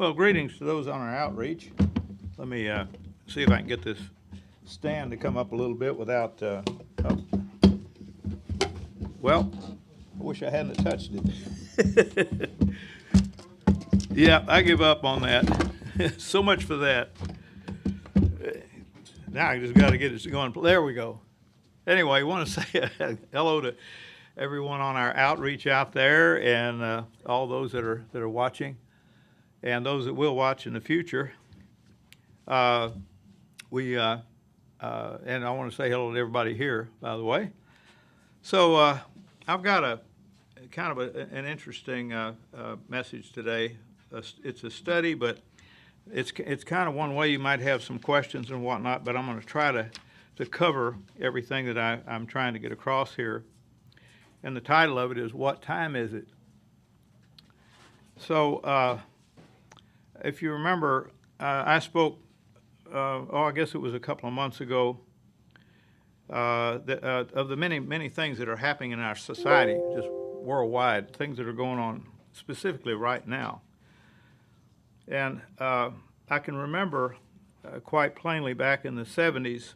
Well, greetings to those on our outreach. Let me see if I can get this stand to come up a little bit without. Oh. Well, I wish I hadn't touched it. Yeah, I give up on that. So much for that. Now I just got to get it going. There we go. Anyway, I want to say hello to everyone on our outreach out there, and all those that are watching, and those that will watch in the future. And I want to say hello to everybody here, by the way. So I've got a kind of an interesting message today. It's a study, but it's kind of one way you might have some questions and whatnot, but I'm going to try to cover everything that I'm trying to get across here. And the title of it is, What Time Is It? So if you remember, I spoke, I guess it was a couple of months ago, of the many things that are happening in our society, just worldwide, things that are going on specifically right now. And I can remember quite plainly back in the 70s,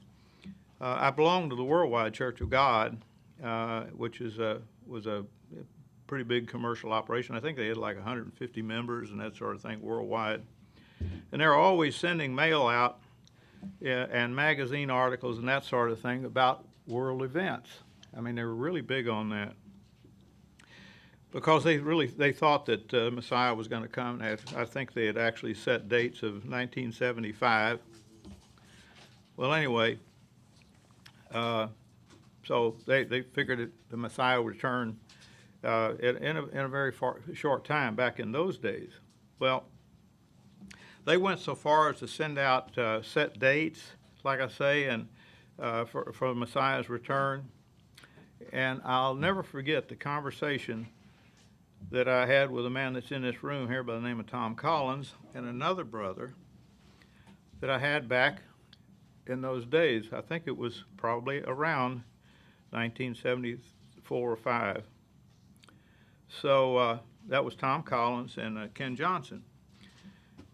I belonged to the Worldwide Church of God, which was a pretty big commercial operation. I think they had like 150 members and that sort of thing worldwide. And they were always sending mail out and magazine articles and that sort of thing about world events. I mean, they were really big on that because they thought that Messiah was going to come. I think they had actually set dates of 1975. Well, anyway, so they figured that the Messiah would return in a very short time back in those days. Well, they went so far as to send out set dates, like I say, and for Messiah's return. And I'll never forget the conversation that I had with a man that's in this room here by the name of Tom Collins and another brother that I had back in those days. I think it was probably around 1974 or 5. So that was Tom Collins and Ken Johnson.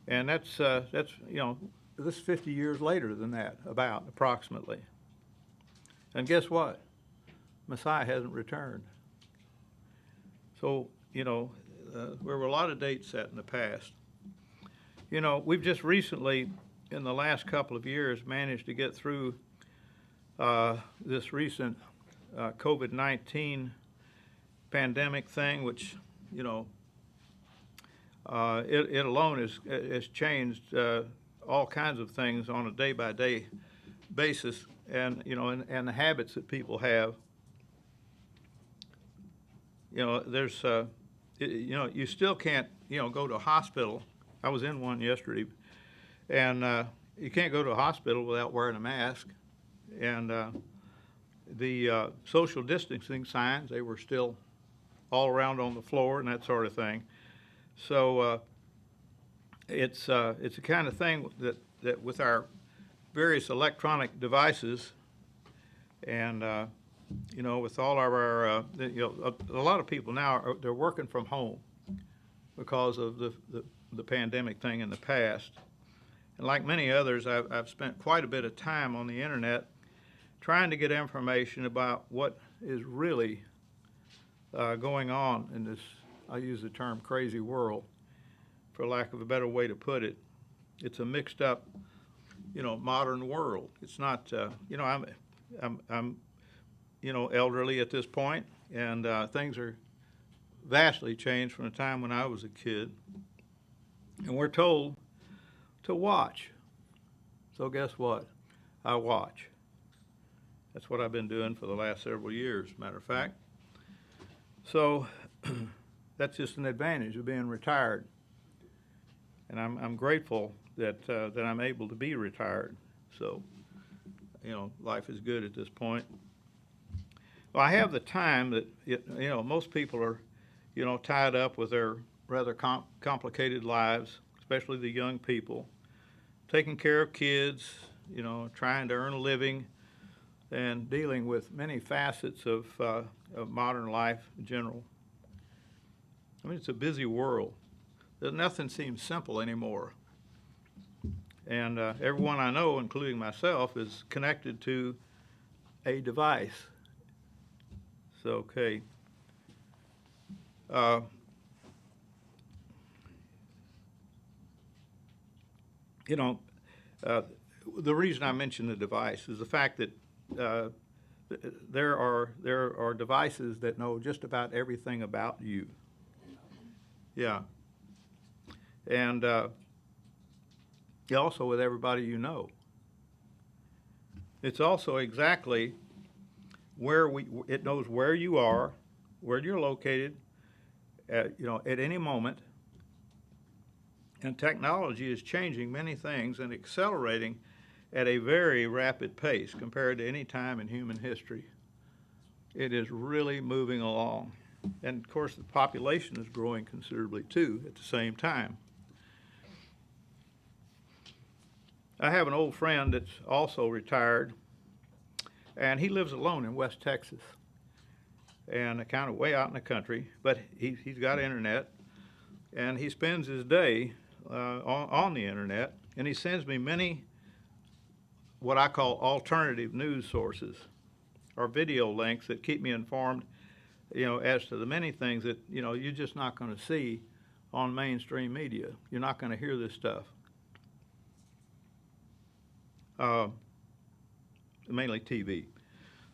And that's this 50 years later than that, about approximately. And guess what? Messiah hasn't returned. So, there were a lot of dates set in the past. We've just recently, in the last couple of years, managed to get through this recent COVID-19 pandemic thing, which, it alone has changed all kinds of things on a day-by-day basis, and and the habits that people have. There's you still can't go to a hospital. I was in one yesterday, and you can't go to a hospital without wearing a mask, and the social distancing signs, they were still all around on the floor and that sort of thing. So it's the kind of thing that with our various electronic devices and with all of our a lot of people now they're working from home because of the pandemic thing in the past. And like many others, I've spent quite a bit of time on the internet trying to get information about what is really going on in this, I use the term crazy world, for lack of a better way to put it. It's a mixed up, modern world. It's not, I'm elderly at this point, and things are vastly changed from the time when I was a kid. And we're told to watch. So guess what? I watch. That's what I've been doing for the last several years, matter of fact. So that's just an advantage of being retired. And I'm grateful that I'm able to be retired. So, life is good at this point. Well, I have the time that, most people are, tied up with their rather complicated lives, especially the young people, taking care of kids, trying to earn a living, and dealing with many facets of modern life in general. I mean, it's a busy world. that nothing seems simple anymore. And everyone I know, including myself, is connected to a device. So, okay. You know, the reason I mention the device is the fact that there are devices that know just about everything about you. Yeah. And also with everybody you know. It's also exactly it knows where you are, where you're located, at any moment. And technology is changing many things and accelerating at a very rapid pace compared to any time in human history. It is really moving along. And of course, the population is growing considerably too at the same time. I have an old friend that's also retired, and he lives alone in West Texas, and kind of way out in the country, but he's got internet, and he spends his day on the internet, and he sends me many what I call alternative news sources, or video links that keep me informed, as to the many things that, you're just not going to see on mainstream media. You're not going to hear this stuff. Mainly TV.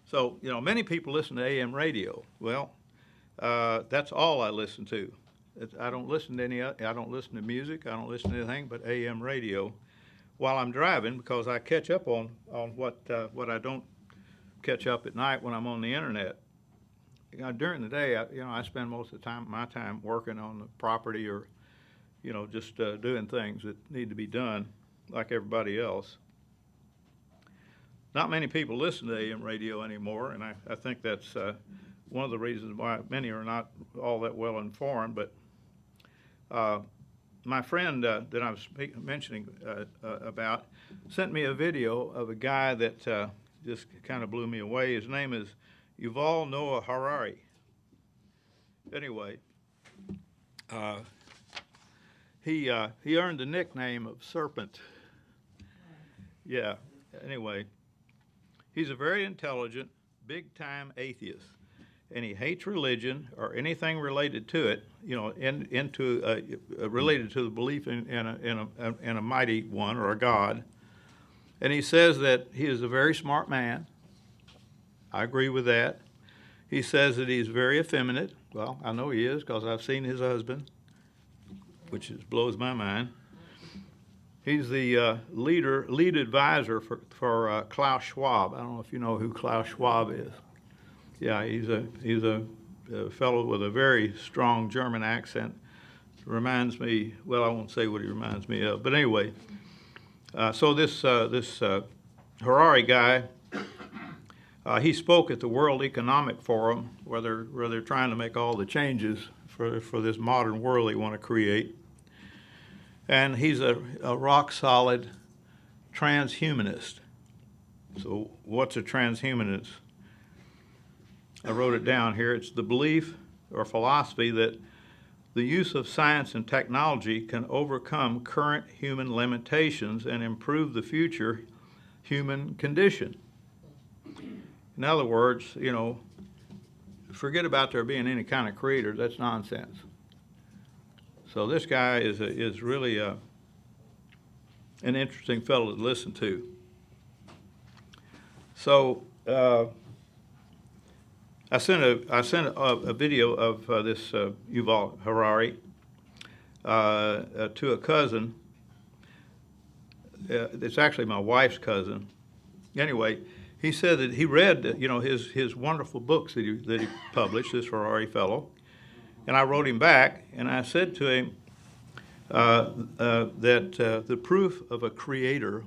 So, many people listen to AM radio. Well, that's all I listen to. I don't listen to I don't listen to music. I don't listen to anything but AM radio while I'm driving, because I catch up on what I don't catch up at night when I'm on the internet. During the day, I spend most of my time working on the property, or just doing things that need to be done like everybody else. Not many people listen to AM radio anymore, and I think that's one of the reasons why many are not all that well informed. But my friend that I was mentioning about sent me a video of a guy that just kind of blew me away. His name is Yuval Noah Harari. Anyway, he earned the nickname of Serpent. Yeah, anyway. He's a very intelligent, big-time atheist, and he hates religion or anything related to it, related to the belief in a mighty one or a God. And he says that he is a very smart man. I agree with that. He says that he's very effeminate. Well, I know he is, because I've seen his husband, which blows my mind. He's the lead advisor for Klaus Schwab. I don't know if you know who Klaus Schwab is. Yeah, he's a fellow with a very strong German accent. Reminds me, well, I won't say what he reminds me of, but anyway. So this Harari guy, he spoke at the World Economic Forum, where they're trying to make all the changes for this modern world they want to create. And he's a rock-solid transhumanist. So what's a transhumanist? I wrote it down here. It's the belief or philosophy that the use of science and technology can overcome current human limitations and improve the future human condition. In other words, forget about there being any kind of creator. That's nonsense. So this guy is really an interesting fellow to listen to. So I sent a video of this Yuval Harari to a cousin. It's actually my wife's cousin. Anyway, he said that he read his wonderful books that he published, this Harari fellow. And I wrote him back, and I said to him that the proof of a creator,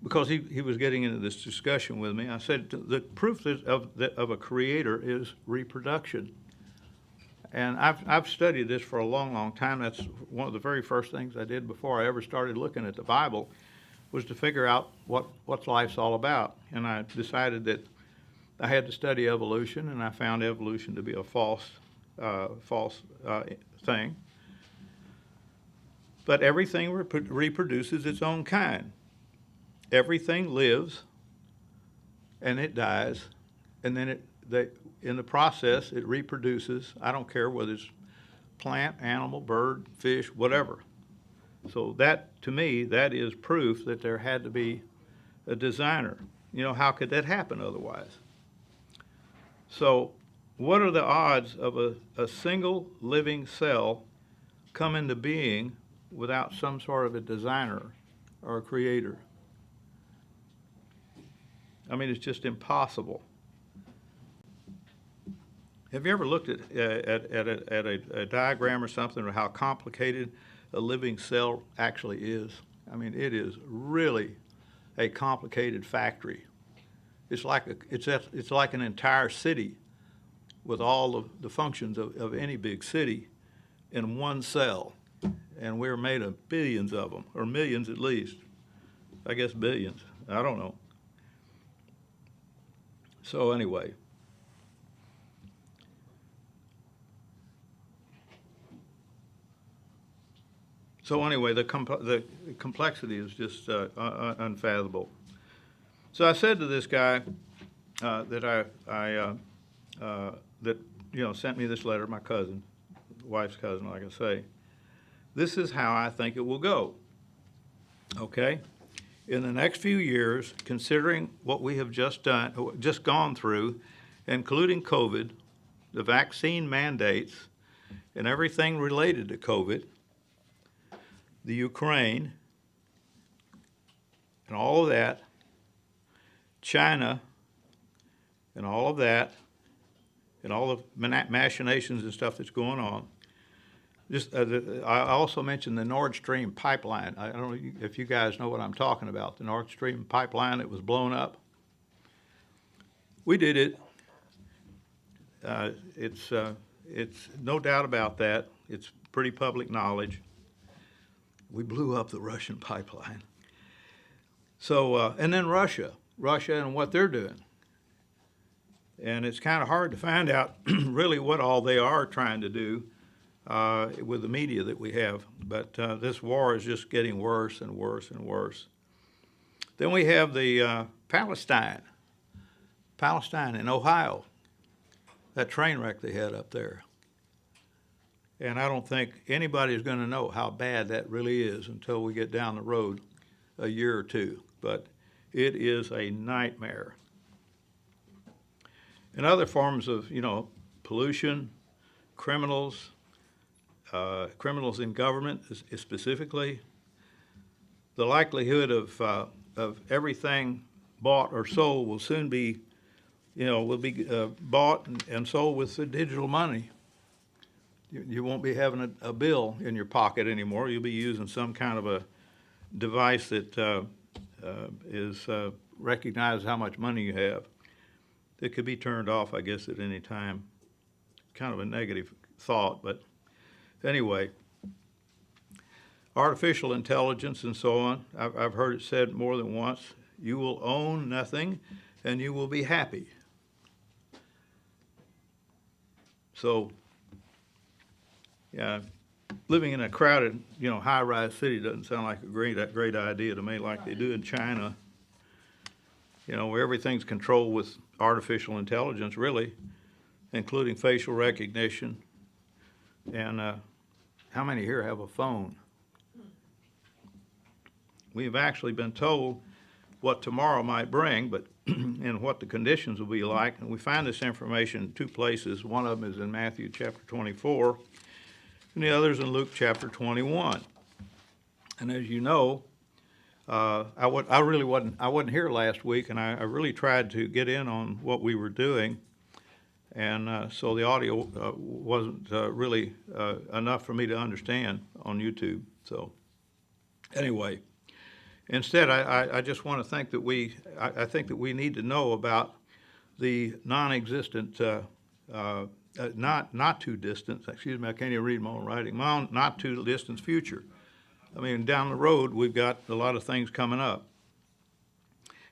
because he was getting into this discussion with me, I said the proof of a creator is reproduction. And I've studied this for a long, long time. That's one of the very first things I did before I ever started looking at the Bible, was to figure out what life's all about. And I decided that I had to study evolution, and I found evolution to be a false thing. But everything reproduces its own kind. Everything lives, and it dies, and then in the process, it reproduces. I don't care whether it's plant, animal, bird, fish, whatever. So that, to me, that is proof that there had to be a designer. How could that happen otherwise? So what are the odds of a single living cell come into being without some sort of a designer or a creator? I mean, it's just impossible. Have you ever looked at a diagram or something of how complicated a living cell actually is? I mean, it is really a complicated factory. It's like an entire city with all of the functions of any big city in one cell, and we're made of billions of them, or millions at least. I guess billions. I don't know. So anyway. The complexity is just unfathomable. So I said to this guy that sent me this letter, my cousin, wife's cousin, like I say, this is how I think it will go. Okay? In the next few years, considering what we have just gone through, including COVID, the vaccine mandates, and everything related to COVID, the Ukraine, and all of that, China, and all of that, and all the machinations and stuff that's going on. I also mentioned the Nord Stream pipeline. I don't know if you guys know what I'm talking about. The Nord Stream pipeline that was blown up. We did it. It's no doubt about that. It's pretty public knowledge. We blew up the Russian pipeline. So, and then Russia and what they're doing. And it's kind of hard to find out really what all they are trying to do with the media that we have. But this war is just getting worse and worse and worse. Then we have the Palestine in Ohio, that train wreck they had up there. And I don't think anybody's going to know how bad that really is until we get down the road a year or two. But it is a nightmare. And other forms of, pollution, criminals in government specifically, the likelihood of everything bought or sold will soon be, bought and sold with the digital money. You won't be having a bill in your pocket anymore. You'll be using some kind of a device that recognizes how much money you have. It could be turned off, I guess, at any time. Kind of a negative thought, but anyway. Artificial intelligence and so on. I've heard it said more than once, you will own nothing and you will be happy. So, yeah, living in a crowded, high-rise city doesn't sound like a great idea to me, like they do in China, where everything's controlled with artificial intelligence, really, including facial recognition. And how many here have a phone? We've actually been told what tomorrow might bring, but and what the conditions will be like. And we find this information in two places. One of them is in Matthew chapter 24, and the other is in Luke chapter 21. And as you know, I wasn't here last week, and I really tried to get in on what we were doing, and so the audio wasn't really enough for me to understand on YouTube. So anyway, instead, I just want to think that I think that we need to know about the non-existent, not too distant. Excuse me, I can't even read my own writing. Not too distant future. I mean, down the road, we've got a lot of things coming up.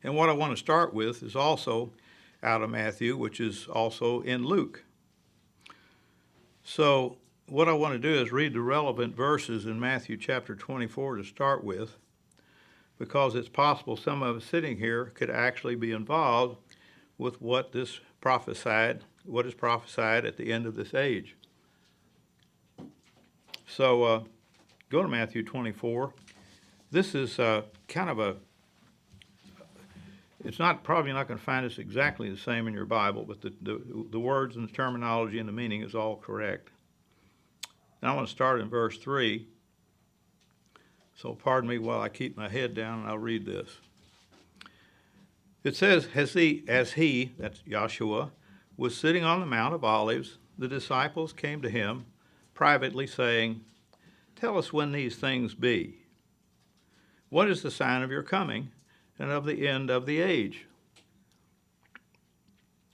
And what I want to start with is also out of Matthew, which is also in Luke. So what I want to do is read the relevant verses in Matthew chapter 24 to start with, because it's possible some of us sitting here could actually be involved with what is prophesied at the end of this age. So go to Matthew 24. This is kind of it's probably not going to find this exactly the same in your Bible, but the words and the terminology and the meaning is all correct. And I want to start in verse 3. So pardon me while I keep my head down and I'll read this. It says, as he, that's Joshua, was sitting on the Mount of Olives, the disciples came to him privately saying, "Tell us when these things be. What is the sign of your coming and of the end of the age?"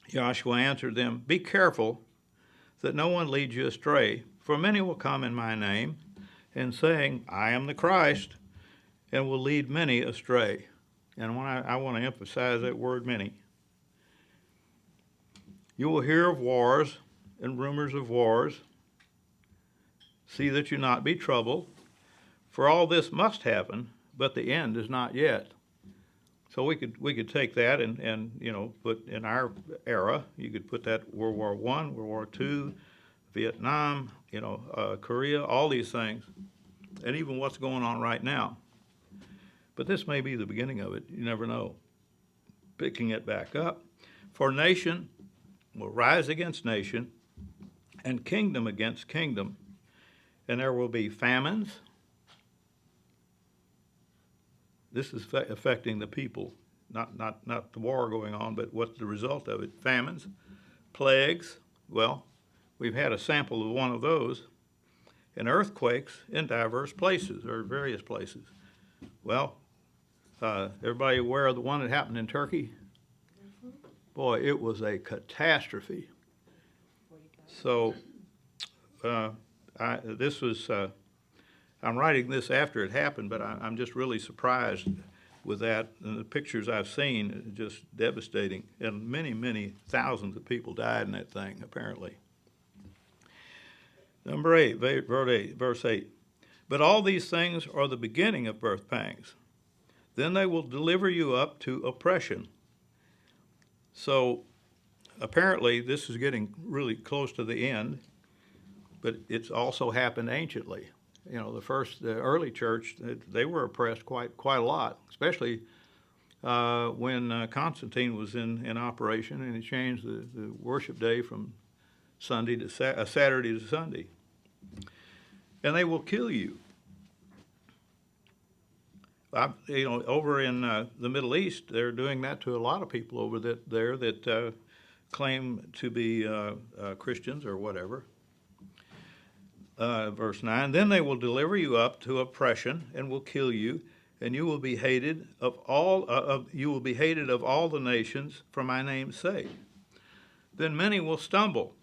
Joshua answered them, "Be careful that no one leads you astray, for many will come in my name, and saying, 'I am the Christ,' and will lead many astray." And I want to emphasize that word "many." "You will hear of wars and rumors of wars. See that you not be troubled, for all this must happen, but the end is not yet." So we could take that and put in our era, you could put that World War I, World War II, Vietnam, Korea, all these things, and even what's going on right now. But this may be the beginning of it. You never know. Picking it back up. "For nation will rise against nation, and kingdom against kingdom, and there will be famines." This is affecting the people, not the war going on, but what's the result of it. Famines, plagues, well, we've had a sample of one of those, and earthquakes in diverse places, or various places. Well, everybody aware of the one that happened in Turkey? Boy, it was a catastrophe. So I'm writing this after it happened, but I'm just really surprised with that. And the pictures I've seen are just devastating. And many, many thousands of people died in that thing, apparently. Number 8, verse 8. "But all these things are the beginning of birth pangs. Then they will deliver you up to oppression." So apparently this is getting really close to the end, but it's also happened anciently. The early church, they were oppressed quite a lot, especially when Constantine was in operation, and he changed the worship day from Saturday to Sunday. "And they will kill you." Over in the Middle East, they're doing that to a lot of people over there that claim to be Christians or whatever. Verse 9, "Then they will deliver you up to oppression and will kill you, and you will be hated of all the nations for my name's sake. Then many will stumble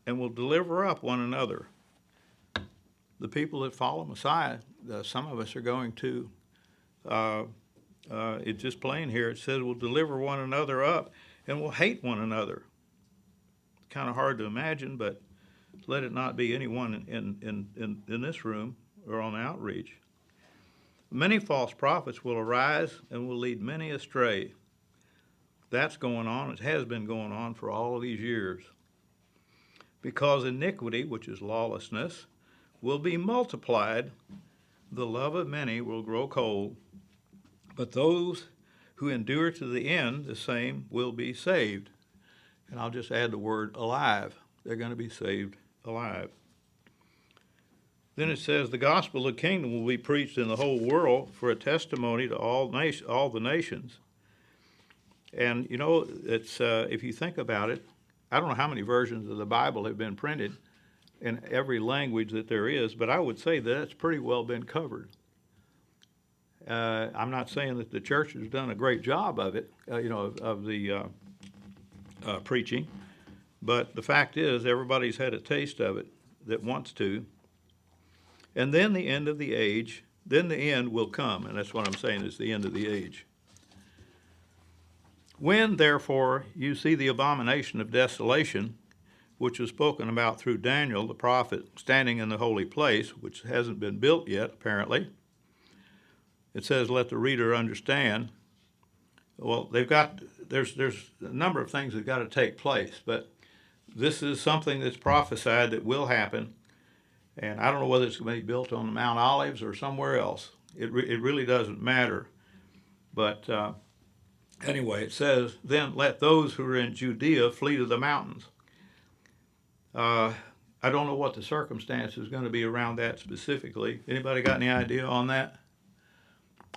and will deliver up one another." The people that follow Messiah, some of us are going to. It's just plain here. It says, "Will deliver one another up and will hate one another." It's kind of hard to imagine, but let it not be anyone in this room or on outreach. "Many false prophets will arise and will lead many astray." That's going on. It has been going on for all of these years. "Because iniquity, which is lawlessness, will be multiplied, the love of many will grow cold. But those who endure to the end, the same will be saved." And I'll just add the word alive. They're going to be saved alive. Then it says, "The gospel of the kingdom will be preached in the whole world for a testimony to all the nations." And it's if you think about it, I don't know how many versions of the Bible have been printed in every language that there is, but I would say that's pretty well been covered. I'm not saying that the church has done a great job of it, of the preaching, but the fact is everybody's had a taste of it that wants to. "And then the end of the age, then the end will come," and that's what I'm saying is the end of the age. "When, therefore, you see the abomination of desolation, which was spoken about through Daniel the prophet, standing in the holy place, which hasn't been built yet, apparently. It says, let the reader understand. Well, there's a number of things that got to take place, but this is something that's prophesied that will happen, and I don't know whether it's going to be built on Mount Olives or somewhere else. It really doesn't matter. But anyway, it says, then let those who are in Judea flee to the mountains. I don't know what the circumstance is going to be around that specifically. Anybody got any idea on that?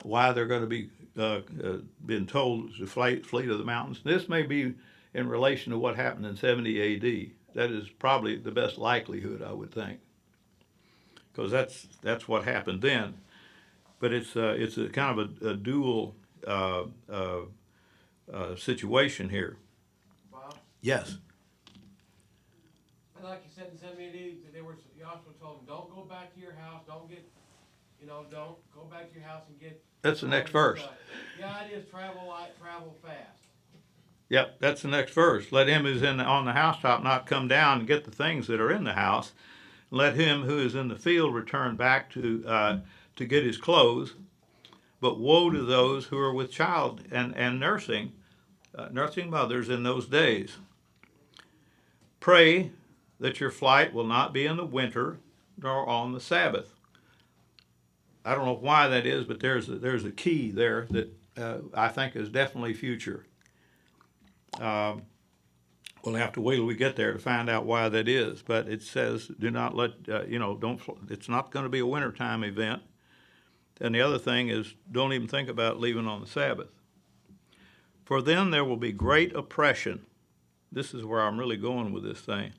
Why they're going to be been told to flee to the mountains? This may be in relation to what happened in 70 A.D. That is probably the best likelihood, I would think, because that's what happened then. But it's a kind of a dual situation here. Bob? Yes. And like you said in 70 AD, Joshua told them, don't go back to your house, don't go back to your house and get. That's the next verse. The idea is travel light, travel fast. Yep, that's the next verse. Let him who's on the housetop not come down and get the things that are in the house. Let him who is in the field return back to get his clothes. But woe to those who are with child and nursing mothers in those days. Pray that your flight will not be in the winter nor on the Sabbath. I don't know why that is, but there's a key there that I think is definitely future. We'll have to wait till we get there to find out why that is. But it says, do not let it's not going to be a wintertime event. And the other thing is, don't even think about leaving on the Sabbath. For then there will be great oppression. This is where I'm really going with this thing.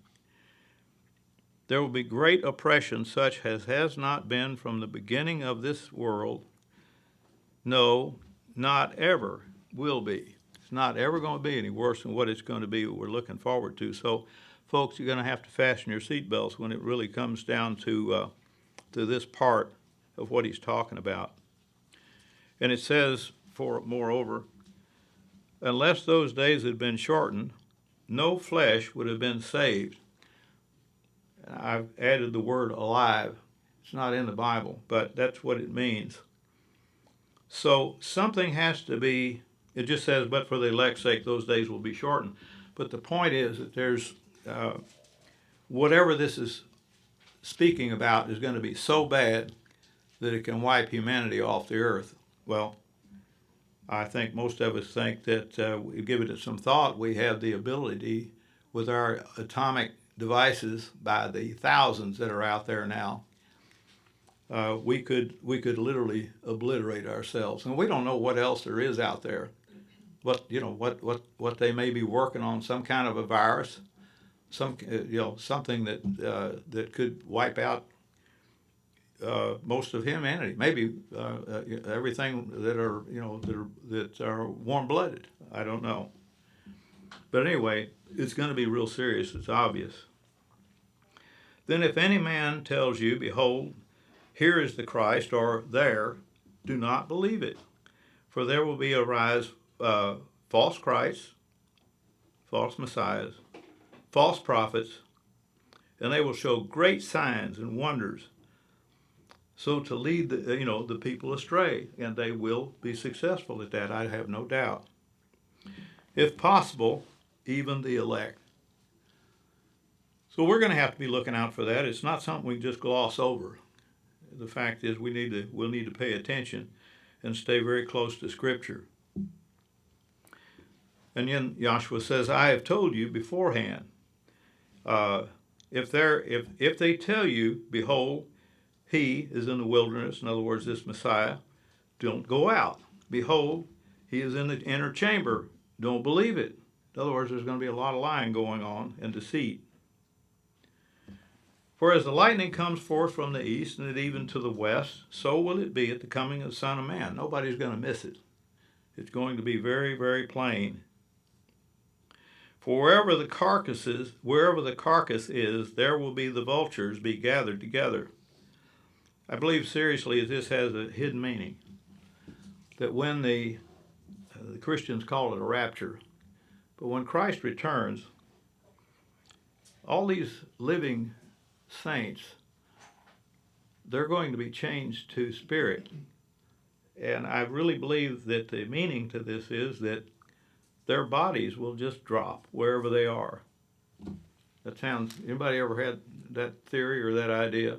There will be great oppression such as has not been from the beginning of this world. No, not ever will be. It's not ever going to be any worse than what it's going to be, what we're looking forward to. So, folks, you're going to have to fasten your seatbelts when it really comes down to this part of what he's talking about. And it says, moreover, unless those days had been shortened, no flesh would have been saved. I've added the word alive. It's not in the Bible, but that's what it means. So something has to be, it just says, but for the elect's sake, those days will be shortened. But the point is that there's, whatever this is speaking about is going to be so bad that it can wipe humanity off the earth. Well, I think most of us think that we give it some thought. We have the ability with our atomic devices by the thousands that are out there now. We could literally obliterate ourselves, and we don't know what else there is out there. What they may be working on, some kind of a virus, something that could wipe out most of humanity. Maybe everything that are warm-blooded. I don't know. But anyway, it's going to be real serious. It's obvious. Then if any man tells you, behold, here is the Christ, or there, do not believe it. For there will be arise false Christs, false messiahs, false prophets, and they will show great signs and wonders, so to lead the people astray, and they will be successful at that, I have no doubt. If possible, even the elect. So we're going to have to be looking out for that. It's not something we can just gloss over. The fact is we'll need to pay attention and stay very close to Scripture. And then Joshua says, I have told you beforehand. If they tell you, behold, he is in the wilderness, in other words, this Messiah, don't go out. Behold, he is in the inner chamber, don't believe it. In other words, there's going to be a lot of lying going on and deceit. For as the lightning comes forth from the east and even to the west, so will it be at the coming of the Son of Man. Nobody's going to miss it. It's going to be very, very plain. For wherever the carcass is, there will be the vultures be gathered together. I believe seriously this has a hidden meaning. That when the Christians call it a rapture, but when Christ returns, all these living saints, they're going to be changed to spirit. And I really believe that the meaning to this is that their bodies will just drop wherever they are. That sounds, anybody ever had that theory or that idea?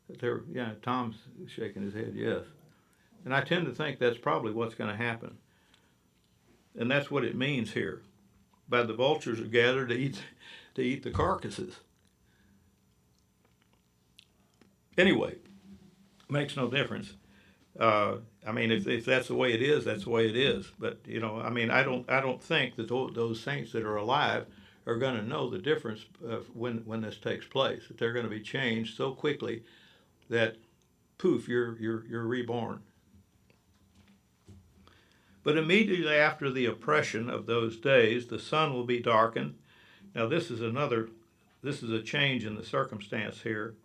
That they're, yeah, Tom's shaking his head, yes. And I tend to think that's probably what's going to happen. And that's what it means here. But the vultures are gathered to eat the carcasses. Anyway, makes no difference. I mean, if that's the way it is, that's the way it is. But you know, I mean, I don't think that those saints that are alive are going to know the difference when this takes place. That they're going to be changed so quickly that poof, you're reborn. But immediately after the oppression of those days, the sun will be darkened. Now this is a change in the circumstance here.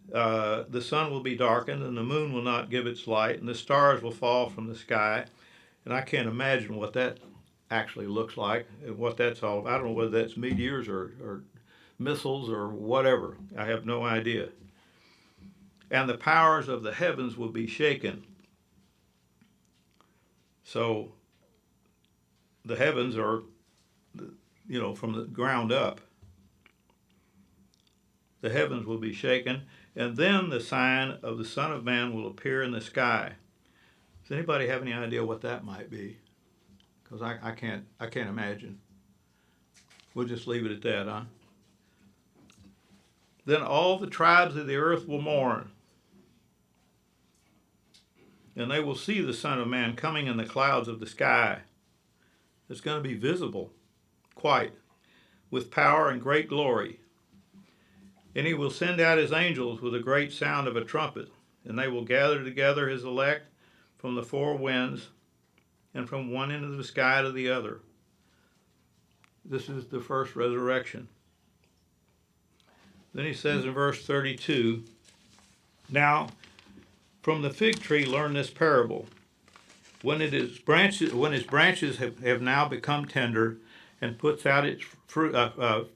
The sun will be darkened, and the moon will not give its light, and the stars will fall from the sky. And I can't imagine what that actually looks like, and what that's all about. I don't know whether that's meteors or missiles or whatever. I have no idea. And the powers of the heavens will be shaken. So the heavens are, you know, from the ground up. The heavens will be shaken, and then the sign of the Son of Man will appear in the sky. Does anybody have any idea what that might be? Because I can't imagine. We'll just leave it at that, huh? Then all the tribes of the earth will mourn, and they will see the Son of Man coming in the clouds of the sky. It's going to be visible, quite, with power and great glory. And he will send out his angels with a great sound of a trumpet, and they will gather together his elect from the four winds and from one end of the sky to the other. This is the first resurrection. Then he says in verse 32, now from the fig tree learn this parable. When its branches have now become tender and puts out its fruit,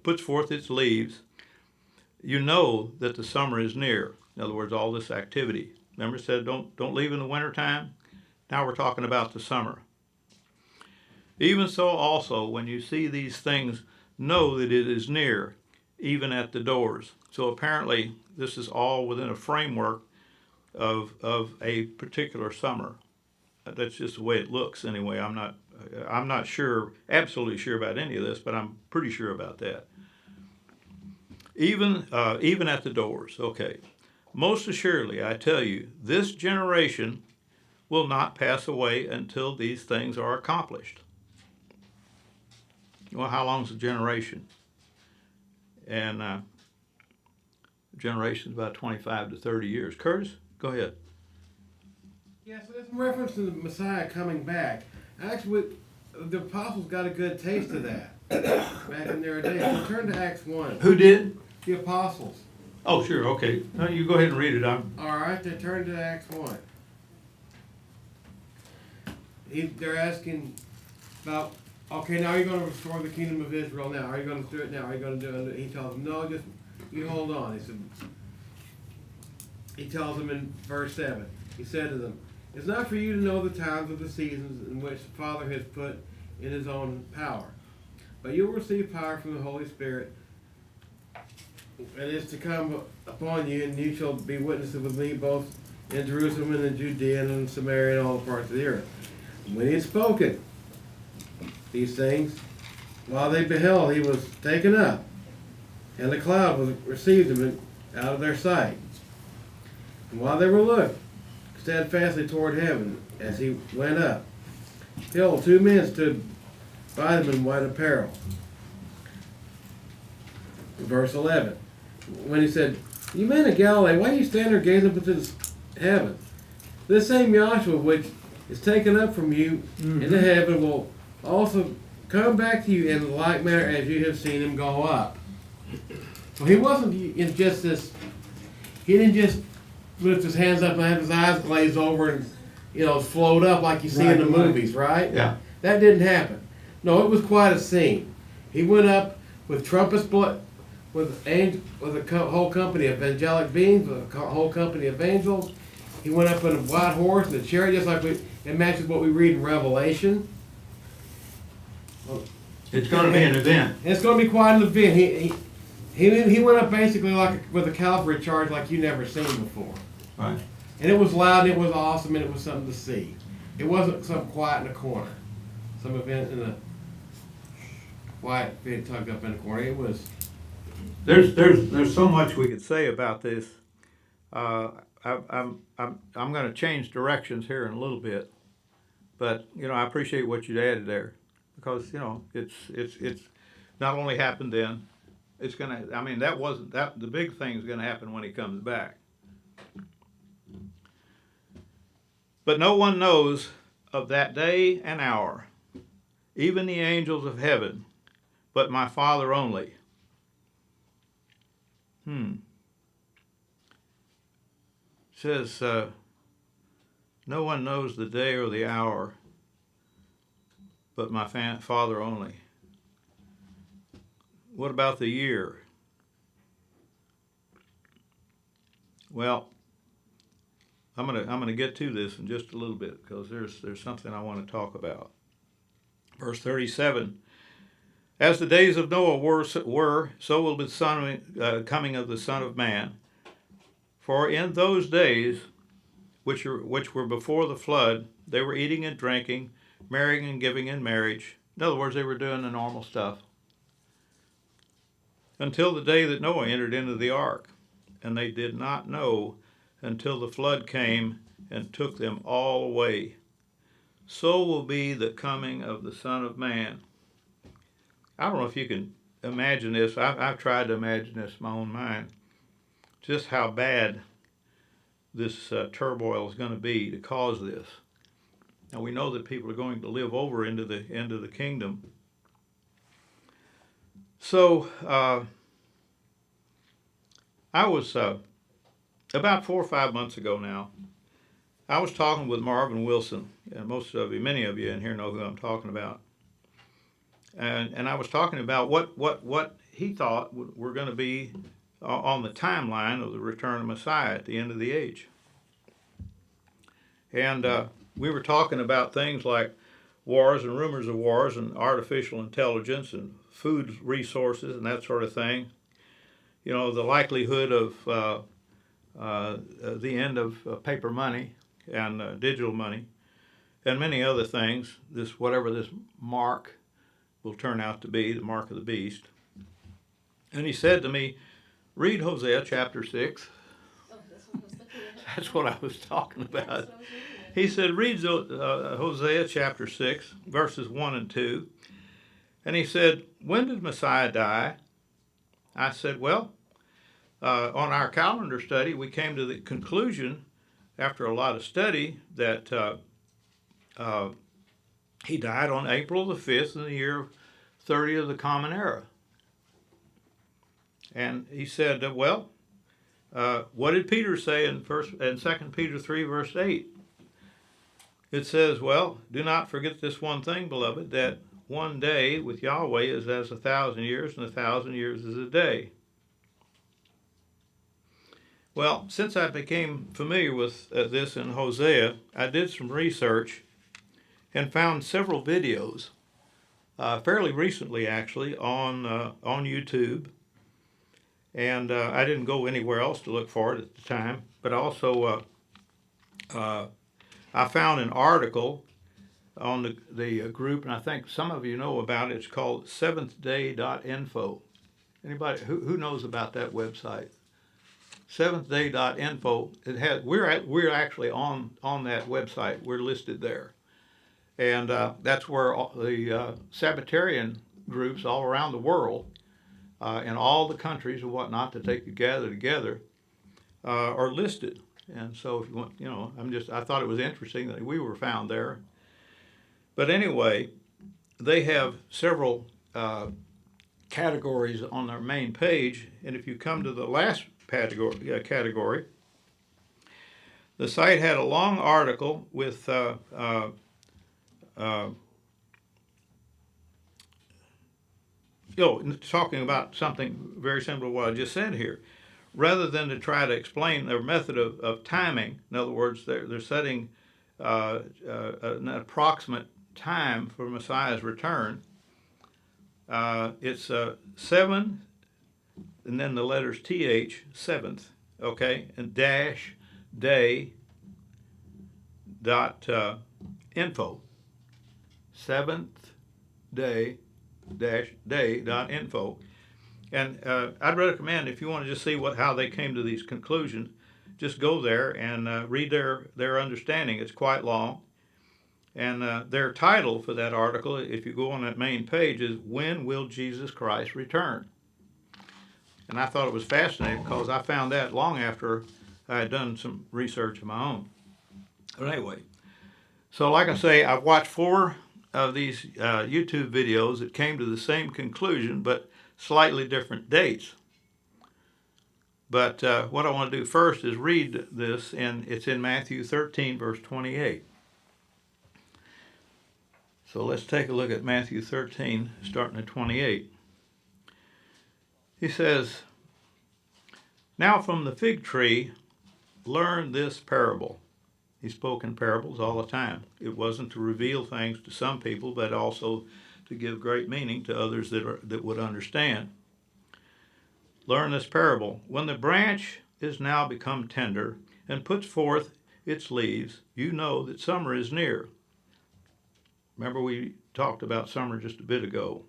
puts forth its leaves, you know that the summer is near. In other words, all this activity. Remember it said don't leave in the wintertime? Now we're talking about the summer. Even so also, when you see these things, know that it is near, even at the doors. So apparently this is all within a framework of a particular summer. That's just the way it looks anyway. I'm not sure, absolutely sure about any of this, but I'm pretty sure about that. Even at the doors, okay. Most assuredly, I tell you, this generation will not pass away until these things are accomplished. Well, how long is a generation? And generation is about 25 to 30 years. Curtis, go ahead. Yeah, so there's some reference to the Messiah coming back. Actually, the apostles got a good taste of that back in their day. So turn to Acts 1. Who did? The apostles. Oh, sure, okay. No, you go ahead and read it. All right, then turn to Acts 1. They're asking about, okay, now you're going to restore the kingdom of Israel now. Are you going to do it now? Are you going to do it? He tells them, no, just you hold on. He tells them in verse 7, he said to them, it's not for you to know the times of the seasons in which the Father has put in his own power, but you will receive power from the Holy Spirit, and it is to come upon you, and you shall be witnesses with me both in Jerusalem and in Judea and in Samaria and all the parts of the earth. And when he had spoken these things, while they beheld, he was taken up, and the cloud was received him out of their sight. And while they were looking steadfastly toward heaven as he went up, behold, two men stood by them in white apparel. Verse 11, when he said, you men of Galilee, why do you stand there gazing up into the heaven? This same Yahshua which is taken up from you into heaven will also come back to you in like manner as you have seen him go up. So he wasn't in just this, he didn't just lift his hands up and have his eyes glazed over and, float up like you see in the movies, right? Yeah. That didn't happen. No, it was quite a scene. He went up with trumpets with a whole company of angelic beings, with a whole company of angels. He went up on a white horse and a chariot, just like it matches what we read in Revelation. It's going to be an event. It's going to be quite an event. He went up basically with a cavalry charge like you never seen before. Right. And it was loud, and it was awesome, and it was something to see. It wasn't some quiet in a corner, some event in a quiet, being tucked up in a corner. It was. There's so much we could say about this. I'm going to change directions here in a little bit, but I appreciate what you added there, because it's not only happened then. It's gonna. I mean, that wasn't that. The big thing is going to happen when he comes back. But no one knows of that day and hour, even the angels of heaven, but my Father only. Says, no one knows the day or the hour, but my Father only. What about the year? Well, I'm gonna get to this in just a little bit, because there's something I want to talk about. Verse 37. As the days of Noah were, so will be the coming of the Son of Man. For in those days, which were before the flood, they were eating and drinking, marrying and giving in marriage. In other words, they were doing the normal stuff. Until the day that Noah entered into the ark, and they did not know until the flood came and took them all away. So will be the coming of the Son of Man. I don't know if you can imagine this. I've tried to imagine this in my own mind, just how bad this turmoil is going to be to cause this. Now we know that people are going to live over into the kingdom. So I was about 4 or 5 months ago now. I was talking with Marvin Wilson, and many of you in here know who I'm talking about. And I was talking about what he thought were going to be on the timeline of the return of Messiah at the end of the age. And we were talking about things like wars and rumors of wars and artificial intelligence and food resources and that sort of thing. The likelihood of the end of paper money and digital money and many other things. Whatever this mark will turn out to be, the mark of the beast. And he said to me, read Hosea chapter 6. That's what I was talking about. He said, read Hosea chapter 6, verses 1 and 2. And he said, when did Messiah die? I said, well, on our calendar study, we came to the conclusion, after a lot of study, that he died on April the 5th in the year 30 of the Common Era. And he said, what did Peter say in 2 Peter 3, verse 8? It says, well, do not forget this one thing, beloved, that one day with Yahweh is as 1,000 years, and 1,000 years is a day. Well, since I became familiar with this in Hosea, I did some research and found several videos, fairly recently actually, on YouTube. And I didn't go anywhere else to look for it at the time, but also I found an article on the group, and I think some of you know about it. It's called seventhday.info. Anybody who knows about that website? Seventhday.info. It has we're actually on that website. We're listed there, and that's where the Sabbatarian groups all around the world, in all the countries and whatnot that they could gather together, are listed. And so if you want, I thought it was interesting that we were found there. But anyway, they have several categories on their main page, and if you come to the last category, the site had a long article with talking about something very similar to what I just said here. Rather than to try to explain their method of timing, in other words, they're setting an approximate time for Messiah's return. It's 7, and then the letters TH, seventh, okay, and dash day dot info. Seventh day dash day dot info. And I'd recommend, if you want to just see how they came to these conclusions, just go there and read their understanding. It's quite long. And their title for that article, if you go on that main page, is When Will Jesus Christ Return? And I thought it was fascinating because I found that long after I had done some research of my own. But anyway, so like I say, I've watched 4 of these YouTube videos that came to the same conclusion, but slightly different dates. But what I want to do first is read this, and it's in Matthew 13, verse 28. So let's take a look at Matthew 13, starting at 28. He says, "Now from the fig tree, learn this parable." He spoke in parables all the time. It wasn't to reveal things to some people, but also to give great meaning to others that would understand. "Learn this parable. When the branch is now become tender and puts forth its leaves, you know that summer is near." Remember, we talked about summer just a bit ago.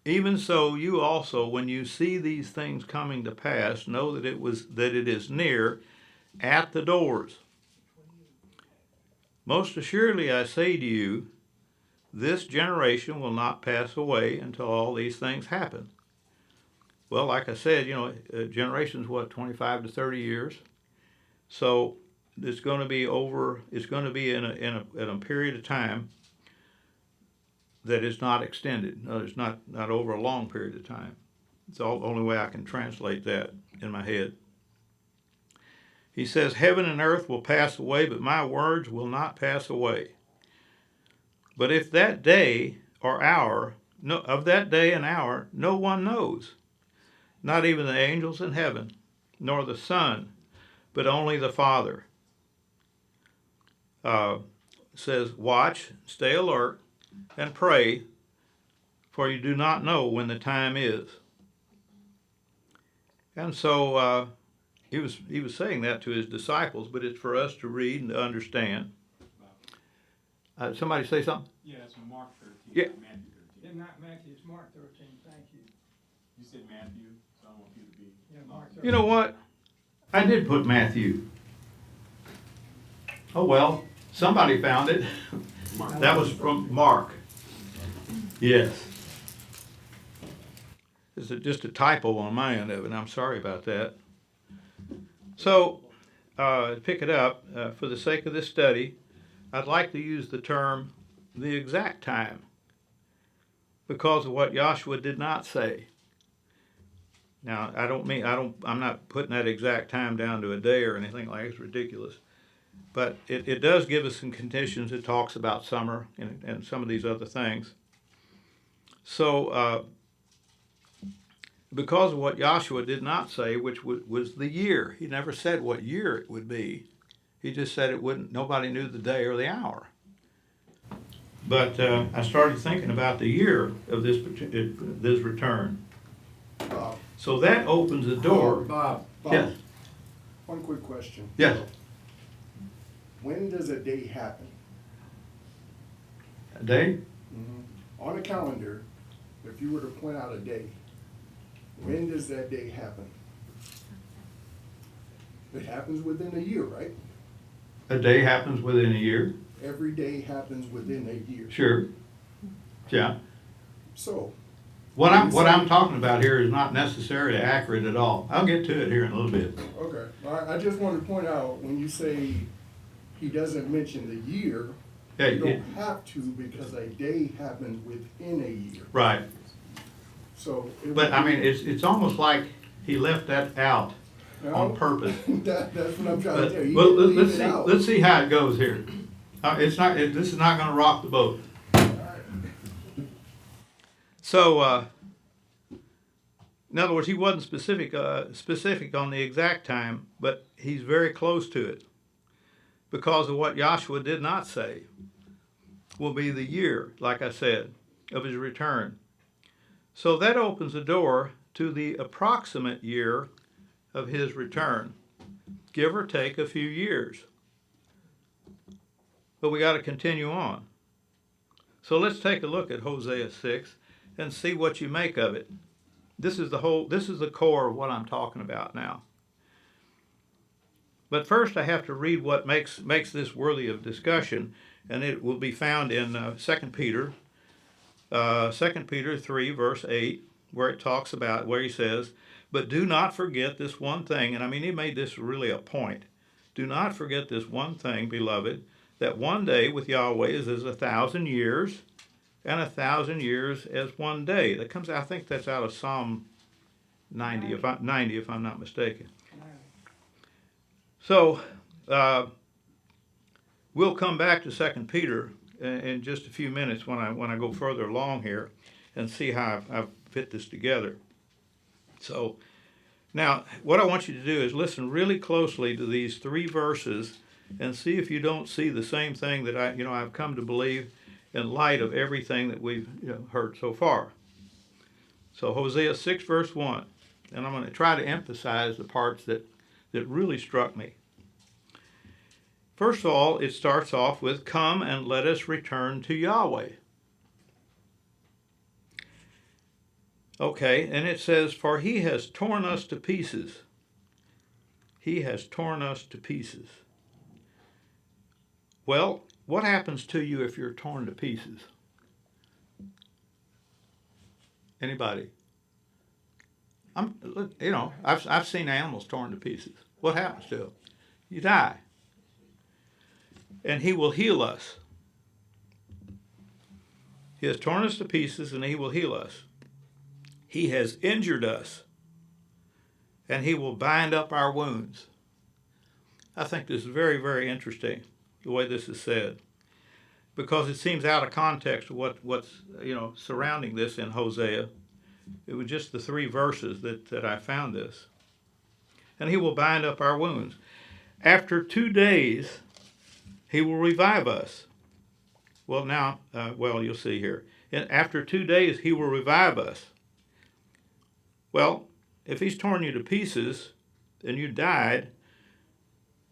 "Even so, you also, when you see these things coming to pass, know that it is near, at the doors. Most assuredly, I say to you, this generation will not pass away until all these things happen." Well, like I said, generation's 25 to 30 years. So it's going to be in a period of time that is not extended. No, it's not over a long period of time. It's the only way I can translate that in my head. He says, "Heaven and earth will pass away, but my words will not pass away. But if that day or hour, of that day and hour, no one knows, not even the angels in heaven, nor the Son, but only the Father." Says, "Watch, stay alert, and pray, for you do not know when the time is." And so he was saying that to his disciples, but it's for us to read and to understand. Somebody say something? Yeah, it's Mark 13, Yeah. not Matthew 13. Yeah, not Matthew, it's Mark 13, thank you. You said Matthew, so I want you to be. Yeah, Mark 13. You know what? I did put Matthew. Oh well, somebody found it. Mark. That was from Mark. Yes. This is just a typo on my end of it. I'm sorry about that. So, pick it up. For the sake of this study, I'd like to use the term "the exact time" because of what Joshua did not say. Now, I'm not putting that exact time down to a day or anything like that. It's ridiculous. But it does give us some conditions. It talks about summer and some of these other things. So, because of what Joshua did not say, which was the year, he never said what year it would be. He just said it wouldn't. Nobody knew the day or the hour. But I started thinking about the year of this return. So that opens the door. Bob, Yes. one quick question. Yes. When does a day happen? A day? On a calendar, if you were to point out a day, when does that day happen? It happens within a year, right? A day happens within a year. Every day happens within a year. Sure. Yeah. So, What I'm talking about here is not necessarily accurate at all. I'll get to it here in a little bit. okay, I just wanted to point out, when you say he doesn't mention the year, Yeah, you don't have to, because a day happens within a year. right. So. But I mean, it's almost like he left that out on No, purpose. that's what I'm trying to But, tell you. well, You let's leave see. it out. Let's see how it goes here. This is not going to rock the boat. So In other words, he wasn't specific on the exact time, but he's very close to it because of what Joshua did not say will be the year, like I said, of his return. So that opens the door to the approximate year of his return, give or take a few years. But we got to continue on. So let's take a look at Hosea 6 and see what you make of it. This is the core of what I'm talking about now. But first I have to read what makes this worthy of discussion, and it will be found in 2 Peter 3 verse 8, where he says, "But do not forget this one thing," and I mean he made this really a point. "Do not forget this one thing, beloved, that one day with Yahweh is as 1,000 years, and 1,000 years as one day." That comes, I think that's out of Psalm 90, if I'm not mistaken. So we'll come back to 2 Peter in just a few minutes when I go further along here and see how I've fit this together. So now what I want you to do is listen really closely to these three verses and see if you don't see the same thing that I've come to believe in light of everything that we've heard so far. So Hosea 6 verse 1, and I'm going to try to emphasize the parts that really struck me. First of all, it starts off with, "Come and let us return to Yahweh." Okay, and it says, "For he has torn us to pieces." He has torn us to pieces. Well, what happens to you if you're torn to pieces? Anybody? I've seen animals torn to pieces. What happens to them? You die. And he will heal us. He has torn us to pieces, and he will heal us. He has injured us, and he will bind up our wounds. I think this is very, very interesting, the way this is said, because it seems out of context of what's surrounding this in Hosea. It was just the three verses that I found this. And he will bind up our wounds. After 2 days, he will revive us. Well, now, you'll see here. After 2 days, he will revive us. Well, if he's torn you to pieces and you died,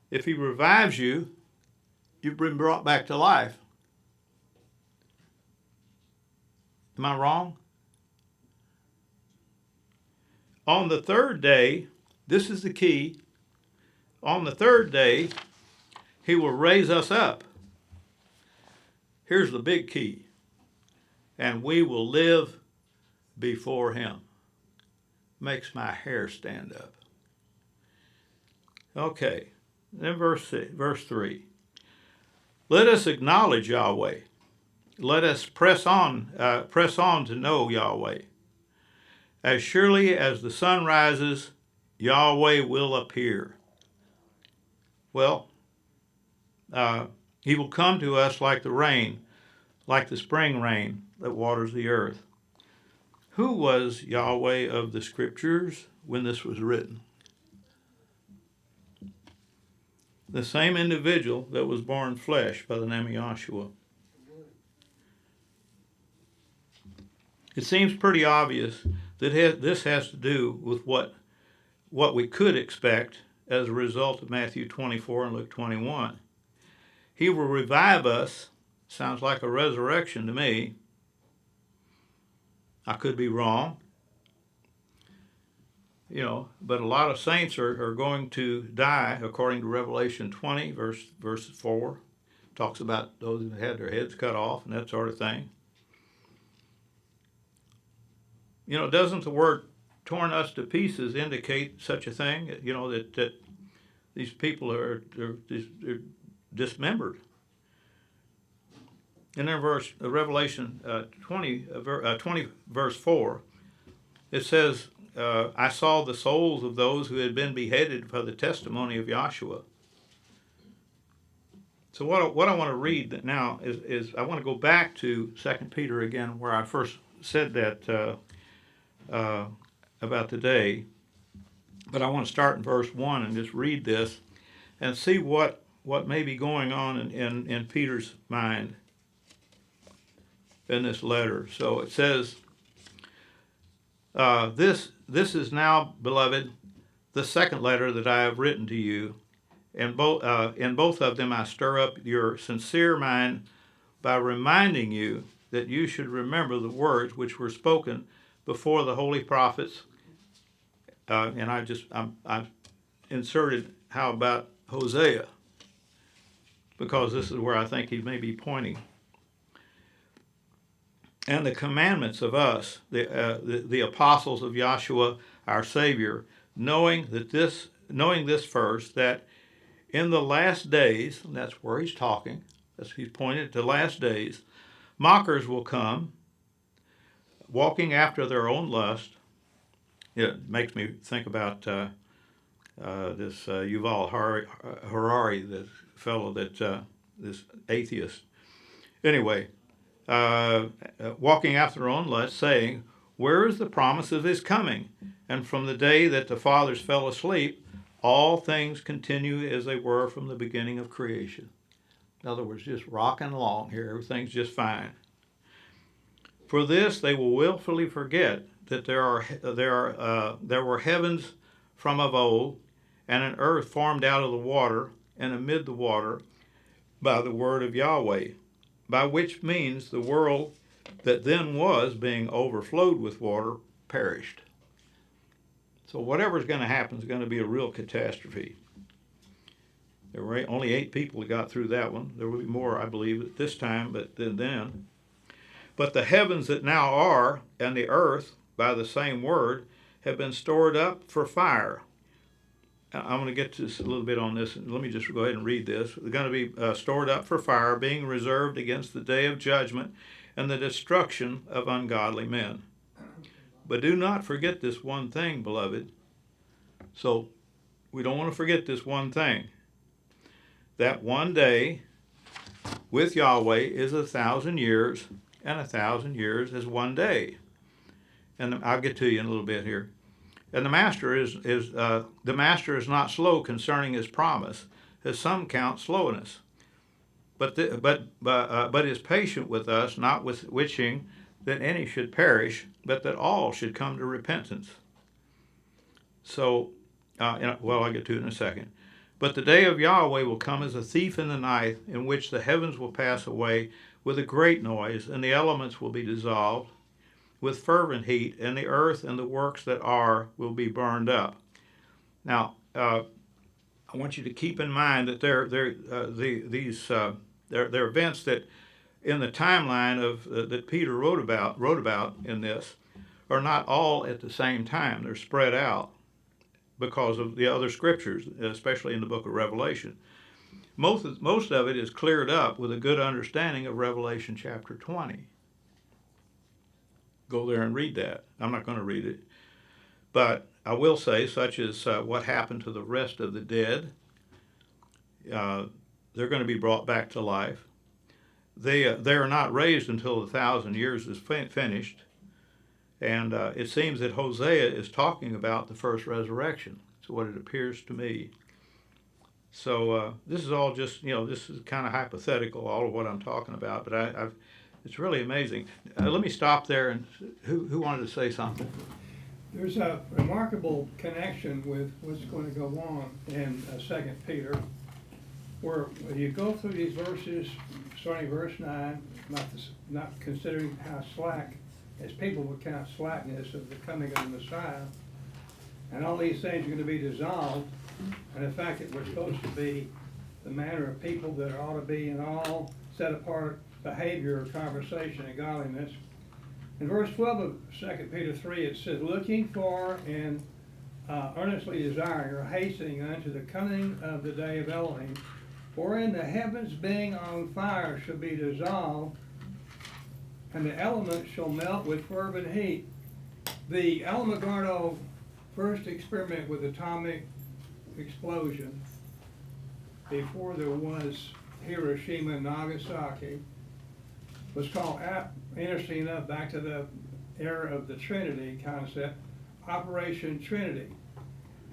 if he revives you, you've been brought back to life. Am I wrong? On the third day, this is the key, on the third day, he will raise us up. Here's the big key. And we will live before him. Makes my hair stand up. Okay, then verse 3. "Let us acknowledge Yahweh. Let us press on to know Yahweh. As surely as the sun rises, Yahweh will appear." Well, he will come to us like the rain, like the spring rain that waters the earth. Who was Yahweh of the scriptures when this was written? The same individual that was born flesh by the name of Joshua. It seems pretty obvious that this has to do with what we could expect as a result of Matthew 24 and Luke 21. He will revive us. Sounds like a resurrection to me. I could be wrong. But a lot of saints are going to die, according to Revelation 20, verse 4. Talks about those who had their heads cut off and that sort of thing. Doesn't the word "torn us to pieces" indicate such a thing? That these people are dismembered. And then Revelation 20 verse 4, it says, "I saw the souls of those who had been beheaded for the testimony of Joshua." So what I want to read now is I want to go back to 2 Peter again, where I first said that about the day, but I want to start in verse 1 and just read this and see what may be going on in Peter's mind in this letter. So it says, this is now, beloved, the second letter that I have written to you. In both of them I stir up your sincere mind by reminding you that you should remember the words which were spoken before the holy prophets. And I've inserted, how about Hosea? Because this is where I think he may be pointing. And the commandments of us, the apostles of Yahshua, our Savior, knowing this first, that in the last days, and that's where he's talking, as he's pointed to last days, mockers will come, walking after their own lust. It makes me think about this Yuval Harari, the fellow that this atheist. Anyway, walking after their own lust, saying, "Where is the promise of his coming? And from the day that the fathers fell asleep, all things continue as they were from the beginning of creation." In other words, just rocking along here, everything's just fine. For this they will willfully forget that there were heavens from of old, and an earth formed out of the water and amid the water by the word of Yahweh, by which means the world that then was, being overflowed with water, perished. So whatever's going to happen is going to be a real catastrophe. There were only 8 people that got through that one. There will be more, I believe, at this time, but then. But the heavens that now are, and the earth, by the same word, have been stored up for fire. I'm going to get to this a little bit on this. Let me just go ahead and read this. They're going to be stored up for fire, being reserved against the day of judgment and the destruction of ungodly men. But do not forget this one thing, beloved. So we don't want to forget this one thing. That one day with Yahweh is 1,000 years, and 1,000 years is one day. And I'll get to you in a little bit here. And the master is not slow concerning his promise, as some count slowness, but is patient with us, not wishing that any should perish, but that all should come to repentance. So, I'll get to it in a second. But the day of Yahweh will come as a thief in the night, in which the heavens will pass away with a great noise, and the elements will be dissolved with fervent heat, and the earth and the works that are will be burned up. Now, I want you to keep in mind that they're events that, in the timeline of that Peter wrote about in this, are not all at the same time. They're spread out because of the other scriptures, especially in the book of Revelation. Most of it is cleared up with a good understanding of Revelation chapter 20. Go there and read that. I'm not going to read it. But I will say, such as what happened to the rest of the dead, they're going to be brought back to life. They are not raised until 1,000 years is finished. And it seems that Hosea is talking about the first resurrection. That's what it appears to me. So this is all just, this is kind of hypothetical, all of what I'm talking about. But it's really amazing. Let me stop there. And who wanted to say something? There's a remarkable connection with what's going to go on in 2 Peter, where when you go through these verses, starting verse 9, not considering how slack, as people would count slackness of the coming of the Messiah, and all these things are going to be dissolved, and the fact that we're supposed to be the manner of people that ought to be in all set apart behavior, conversation, and godliness. In verse 12 of 2 Peter 3, it says, looking for and earnestly desiring or hastening unto the coming of the day of Elohim, wherein the heavens being on fire shall be dissolved, and the elements shall melt with fervent heat. The Alamogordo first experiment with atomic explosion, before there was Hiroshima and Nagasaki, was called, interesting enough, back to the era of the Trinity concept, Operation Trinity.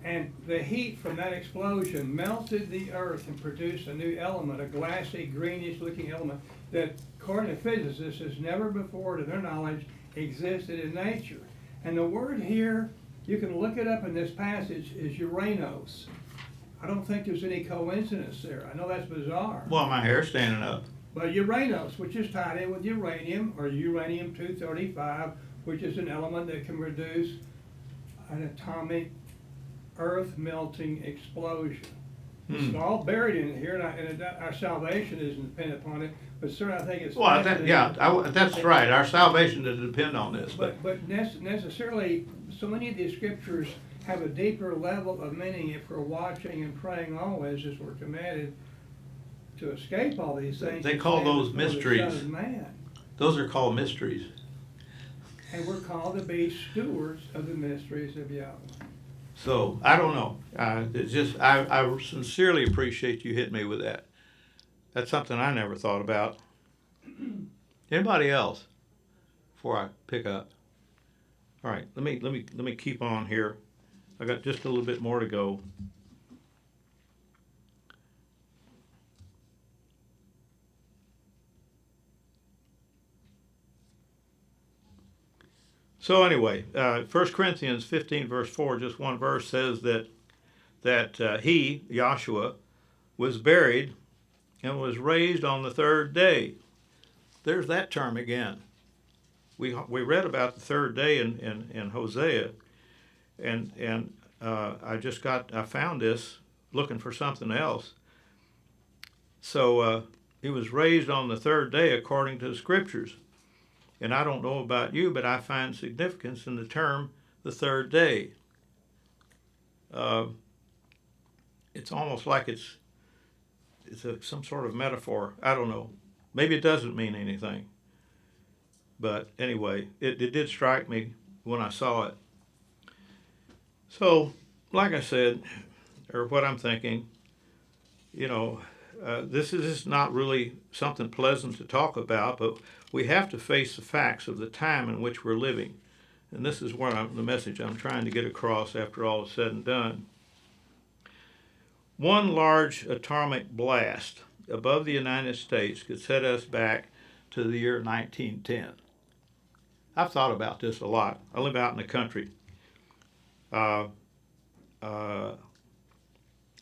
And the heat from that explosion melted the earth and produced a new element, a glassy, greenish looking element that, according to physicists, has never before, to their knowledge, existed in nature. And the word here, you can look it up in this passage, is Uranos. I don't think there's any coincidence there. I know that's bizarre. Well, my hair's standing up. But Uranos, which is tied in with uranium, or uranium-235, which is an element that can produce an atomic earth-melting explosion. It's all buried in here, and our salvation isn't dependent upon it, but certainly I think it's Well, fascinating. that's right. Our salvation doesn't depend on this, but But necessarily, so many of these scriptures have a deeper level of meaning if we're watching and praying always, as we're commanded to escape all these things. They and call stand those before the mysteries. Son of Man. those are called mysteries. And we're called to be stewards of the mysteries of Yahweh. So, I don't know. It's just, I sincerely appreciate you hitting me with that. That's something I never thought about. Anybody else? Before I pick up. All right, let me keep on here. I got just a little bit more to go. So anyway, 1 Corinthians 15 verse 4, just one verse, says that he, Joshua, was buried and was raised on the third day. There's that term again. We read about the third day in Hosea, and I found this looking for something else. So he was raised on the third day according to the scriptures. And I don't know about you, but I find significance in the term the third day. It's almost like it's some sort of metaphor. I don't know. Maybe it doesn't mean anything. But anyway, it did strike me when I saw it. So, like I said, or what I'm thinking, this is not really something pleasant to talk about, but we have to face the facts of the time in which we're living. And this is the message I'm trying to get across after all is said and done. One large atomic blast above the United States could set us back to the year 1910. I've thought about this a lot. I live out in the country. And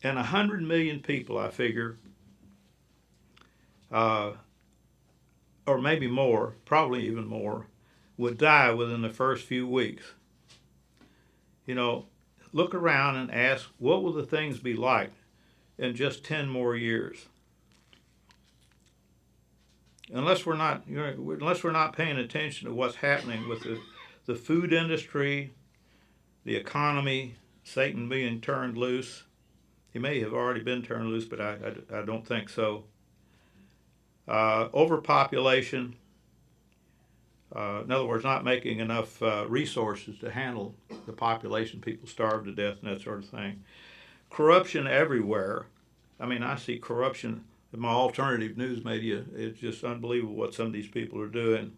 100 million people, I figure, or maybe more, probably even more, would die within the first few weeks. Look around and ask, what will the things be like in just 10 more years? Unless we're not paying attention to what's happening with the food industry, the economy, Satan being turned loose. He may have already been turned loose, but I don't think so. Overpopulation, in other words, not making enough resources to handle the population. People starve to death and that sort of thing. Corruption everywhere. I mean, I see corruption in my alternative news media. It's just unbelievable what some of these people are doing.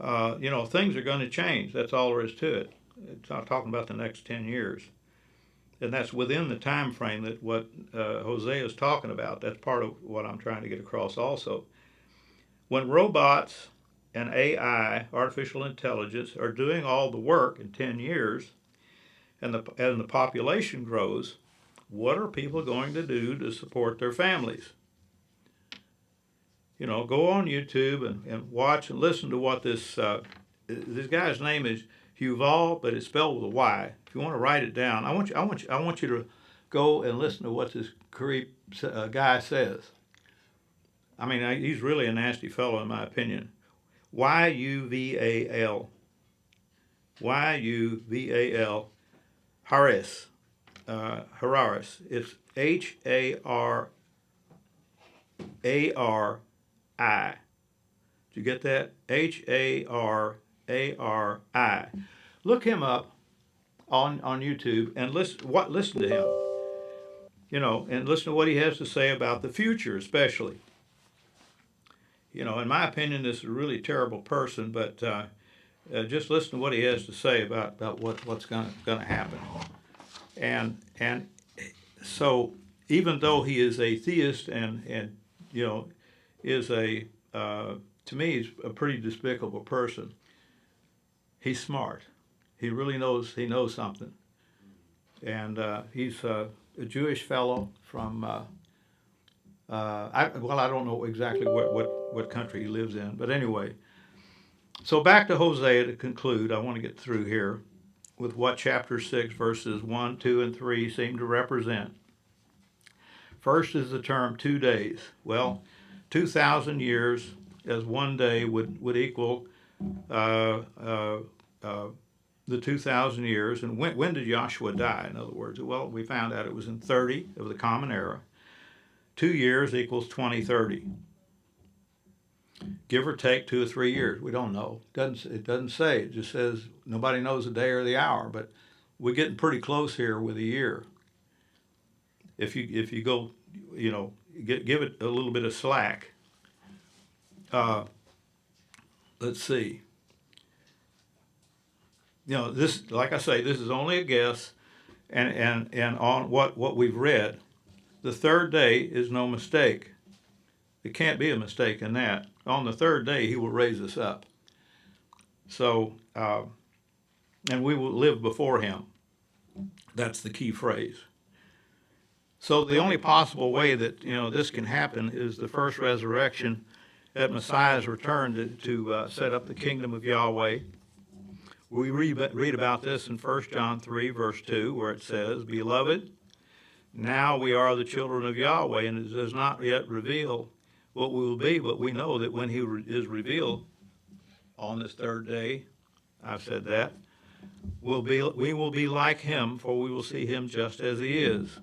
Things are going to change. That's all there is to it. It's not talking about the next 10 years. And that's within the time frame that what Hosea is talking about. That's part of what I'm trying to get across also. When robots and AI, artificial intelligence, are doing all the work in 10 years, and the population grows, what are people going to do to support their families? Go on YouTube and watch and listen to what this guy's name is, Yuval, but it's spelled with a Y. If you want to write it down, I want you to go and listen to what this creep guy says. I mean, he's really a nasty fellow in my opinion. Yuval. Yuval. Harris. Hararis. It's Hari. Did you get that? Hari. Look him up on YouTube and listen to him. And listen to what he has to say about the future, especially. In my opinion, this is a really terrible person, but just listen to what he has to say about what's gonna happen. And so even though he is a theist and you know is to me he's a pretty despicable person, he's smart. He really knows something, and he's a Jewish fellow from I don't know exactly what country he lives in, but anyway. So back to Hosea to conclude. I want to get through here with what chapter 6 verses 1, 2, and 3 seem to represent. First is the term 2 days. Well, 2,000 years as one day would equal the 2,000 years. And when did Joshua die, in other words? Well, we found out it was in 30 of the Common Era. 2 years equals 2030. Give or take 2 or 3 years. We don't know. It doesn't say. It just says nobody knows the day or the hour. But we're getting pretty close here with a year. If you go, give it a little bit of slack. Let's see. This, like I say, this is only a guess, and on what we've read, the third day is no mistake. There can't be a mistake in that. On the third day, he will raise us up. So, and we will live before him. That's the key phrase. So the only possible way that this can happen is the first resurrection at Messiah's return to set up the kingdom of Yahweh. We read about this in 1 John 3, verse 2, where it says, "Beloved, now we are the children of Yahweh, and it does not yet reveal what we will be, but we know that when he is revealed on this third day," I've said that, we will be like him, for we will see him just as he is.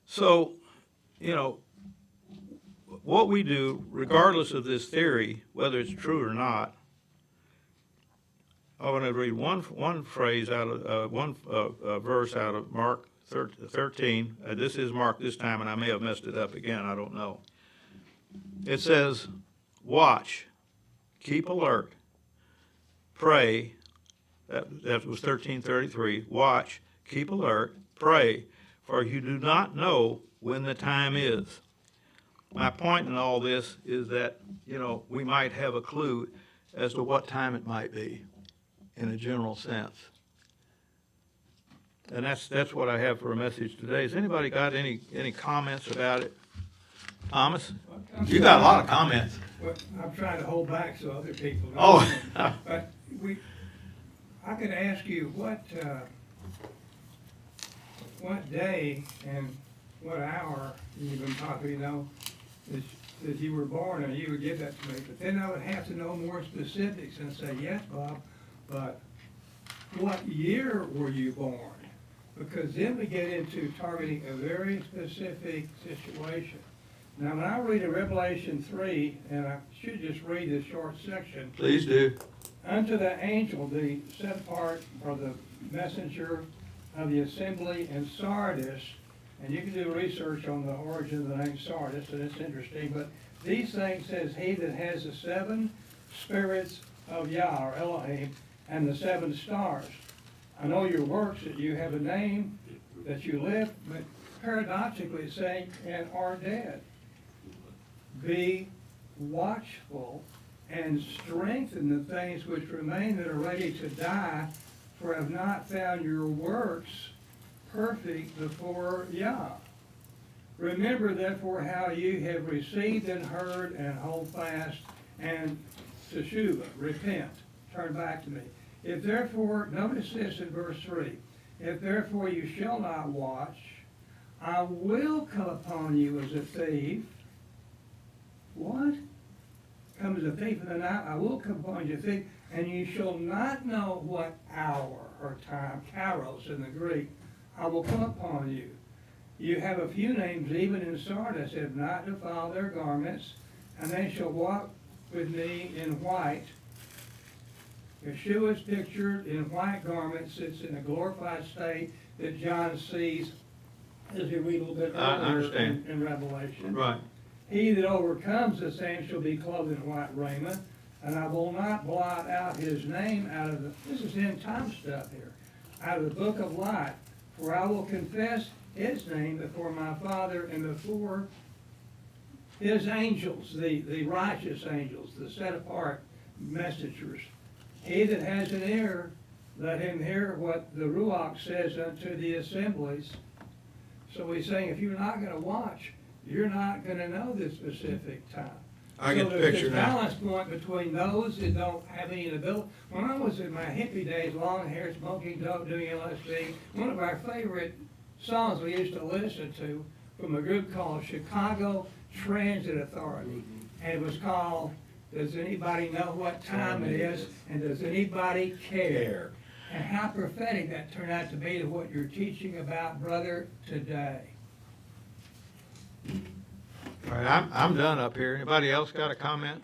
So, what we do, regardless of this theory, whether it's true or not, I want to read one phrase out of one verse out of Mark 13. This is Mark this time, and I may have messed it up again. I don't know. It says, "Watch, keep alert, pray." That was 13:33. Watch, keep alert, pray, for you do not know when the time is. My point in all this is that we might have a clue as to what time it might be, in a general sense. And that's what I have for a message today. Has anybody got any comments about it? Thomas? You got a lot of comments. Well, I'm trying to hold back so other people know. Oh. But I could ask you what day and what hour you even possibly know that you were born, and you would give that to me. But then I would have to know more specifics and say, yes, Bob, but what year were you born? Because then we get into targeting a very specific situation. Now, when I read in Revelation 3, and I should just read this short section. Please do. Unto the angel, the set apart, or the messenger of the assembly in Sardis, and you can do research on the origin of the name Sardis, and it's interesting, but these things says, he that has the 7 spirits of Yah, or Elohim, and the 7 stars. I know your works, that you have a name, that you live, but paradoxically it's saying, and are dead. Be watchful and strengthen the things which remain that are ready to die, for I have not found your works perfect before Yah. Remember therefore how you have received and heard, and hold fast, and teshuvah, repent, turn back to me. If therefore, notice this in verse 3, if therefore you shall not watch, I will come upon you as a thief. What? Come as a thief in the night, I will come upon you as a thief, and you shall not know what hour or time, kairos in the Greek, I will come upon you. You have a few names, even in Sardis, have not defiled their garments, and they shall walk with me in white. Yeshua is pictured in white garments. It's in a glorified state that John sees as we read a little bit earlier in Revelation. Right. He that overcomes the same shall be clothed in white raiment. And I will not blot out his name out of this is end time stuff here, out of the book of life. For I will confess his name before my Father and before his angels, the righteous angels, the set apart messengers. He that has an ear, let him hear what the Ruach says unto the assemblies. So he's saying, if you're not gonna watch, you're not gonna know the specific time. I get the So there's picture this now. balance point between those that don't have any ability. When I was in my hippie days, long hair, smoking dope, doing LSD, one of our favorite songs we used to listen to from a group called Chicago Transit Authority. And it was called, Does Anybody Know What Time It Is? And Does Anybody Care? And how prophetic that turned out to be to what you're teaching about, brother, today. All right, I'm done up here. Anybody else got a comment?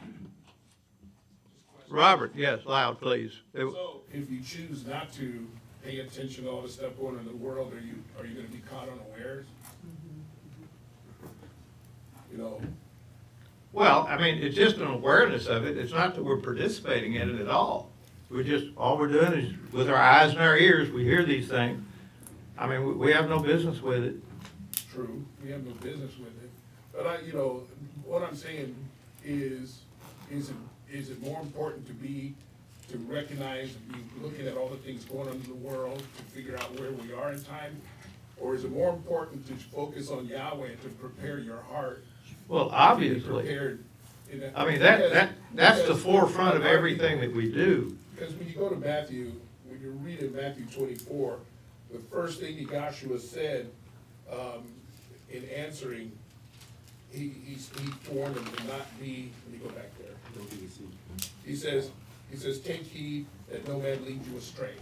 Robert, yes, loud, please. So if you choose not to pay attention to all the stuff going on in the world, are you gonna be caught unawares? You know, Well, I mean, it's just an awareness of it. It's not that we're participating in it at all. All we're doing is, with our eyes and our ears, we hear these things. I mean, we have no business with it. true, we have no business with it. But what I'm saying is it more important to recognize and be looking at all the things going on in the world to figure out where we are in time? Or is it more important to focus on Yahweh and to prepare your heart? Well, to be obviously. prepared in that- I mean, that's the because- forefront of everything that we do. Because when you go to Matthew, when you read in Matthew 24, the first thing that Joshua said in answering, he warned them to not be, let me go back there. He says, take heed that no man lead you astray.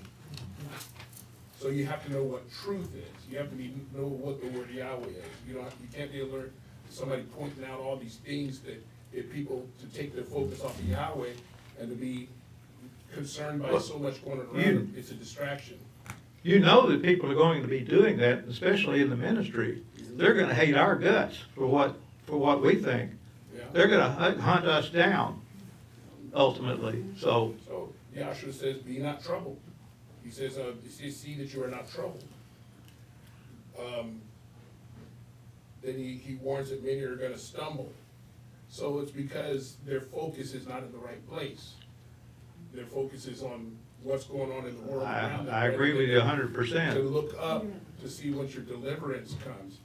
So you have to know what truth is. You have to know what the word Yahweh is. You can't be alert to somebody pointing out all these things that get people to take their focus off of Yahweh and to be concerned by so much going around them. It's a distraction. You know that people are going to be doing that, especially in the ministry. They're gonna hate our guts for what we think. Yeah. They're gonna hunt us down, ultimately, so. So Yahshua says, be not troubled. He says, see that you are not troubled. Then he warns that many are gonna stumble. So it's because their focus is not in the right place. Their focus is on what's going on in the world around them. I agree with you 100%. To look up to see what your deliverance comes.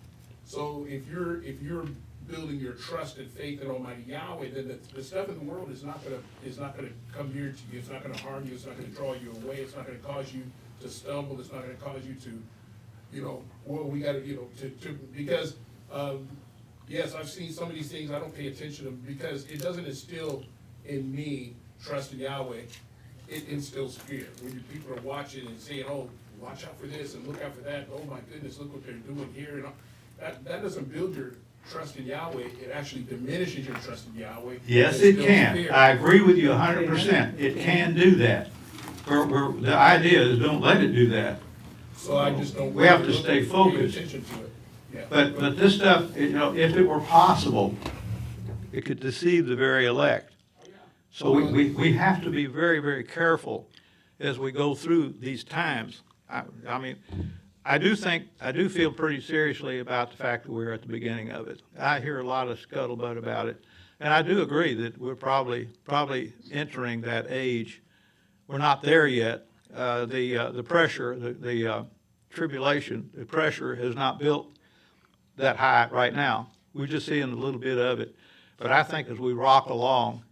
So if you're building your trust and faith in Almighty Yahweh, then the stuff in the world is not gonna come near to you. It's not gonna harm you. It's not gonna draw you away. It's not gonna cause you to stumble. It's not gonna cause you to, we gotta, because, yes, I've seen some of these things I don't pay attention to because it doesn't instill in me trust in Yahweh. It instills fear. When people are watching and saying, oh, watch out for this and look out for that. Oh my goodness, look what they're doing here. And all. That doesn't build your trust in Yahweh. It actually diminishes your trust in Yahweh. Yes, it instills can. fear. I agree with you 100%. It can do that. The idea is don't let it do that. So I just don't. We have to look stay and pay focused. attention to it. Yeah. But this stuff, if it were possible, it could deceive the very elect. So we have to be very, very careful as we go through these times. I mean, I do feel pretty seriously about the fact that we're at the beginning of it. I hear a lot of scuttlebutt about it, and I do agree that we're probably entering that age. We're not there yet. The pressure, the tribulation, the pressure has not built that high right now. We're just seeing a little bit of it. But I think as we rock along,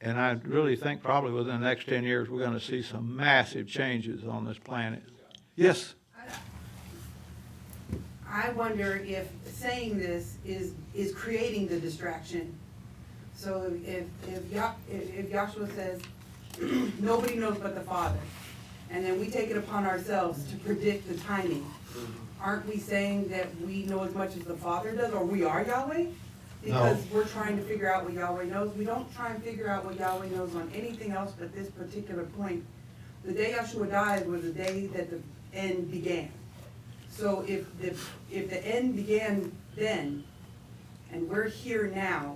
and I really think probably within the next 10 years, we're gonna see some massive changes on this planet. Yes? I wonder if saying this is creating the distraction. So if Joshua says, nobody knows but the Father, and then we take it upon ourselves to predict the timing, aren't we saying that we know as much as the Father does, or we are Yahweh? Because we're trying to figure out what Yahweh knows. We don't try and figure out what Yahweh knows on anything else but this particular point. The day Yeshua died was the day that the end began. So if the end began then, and we're here now,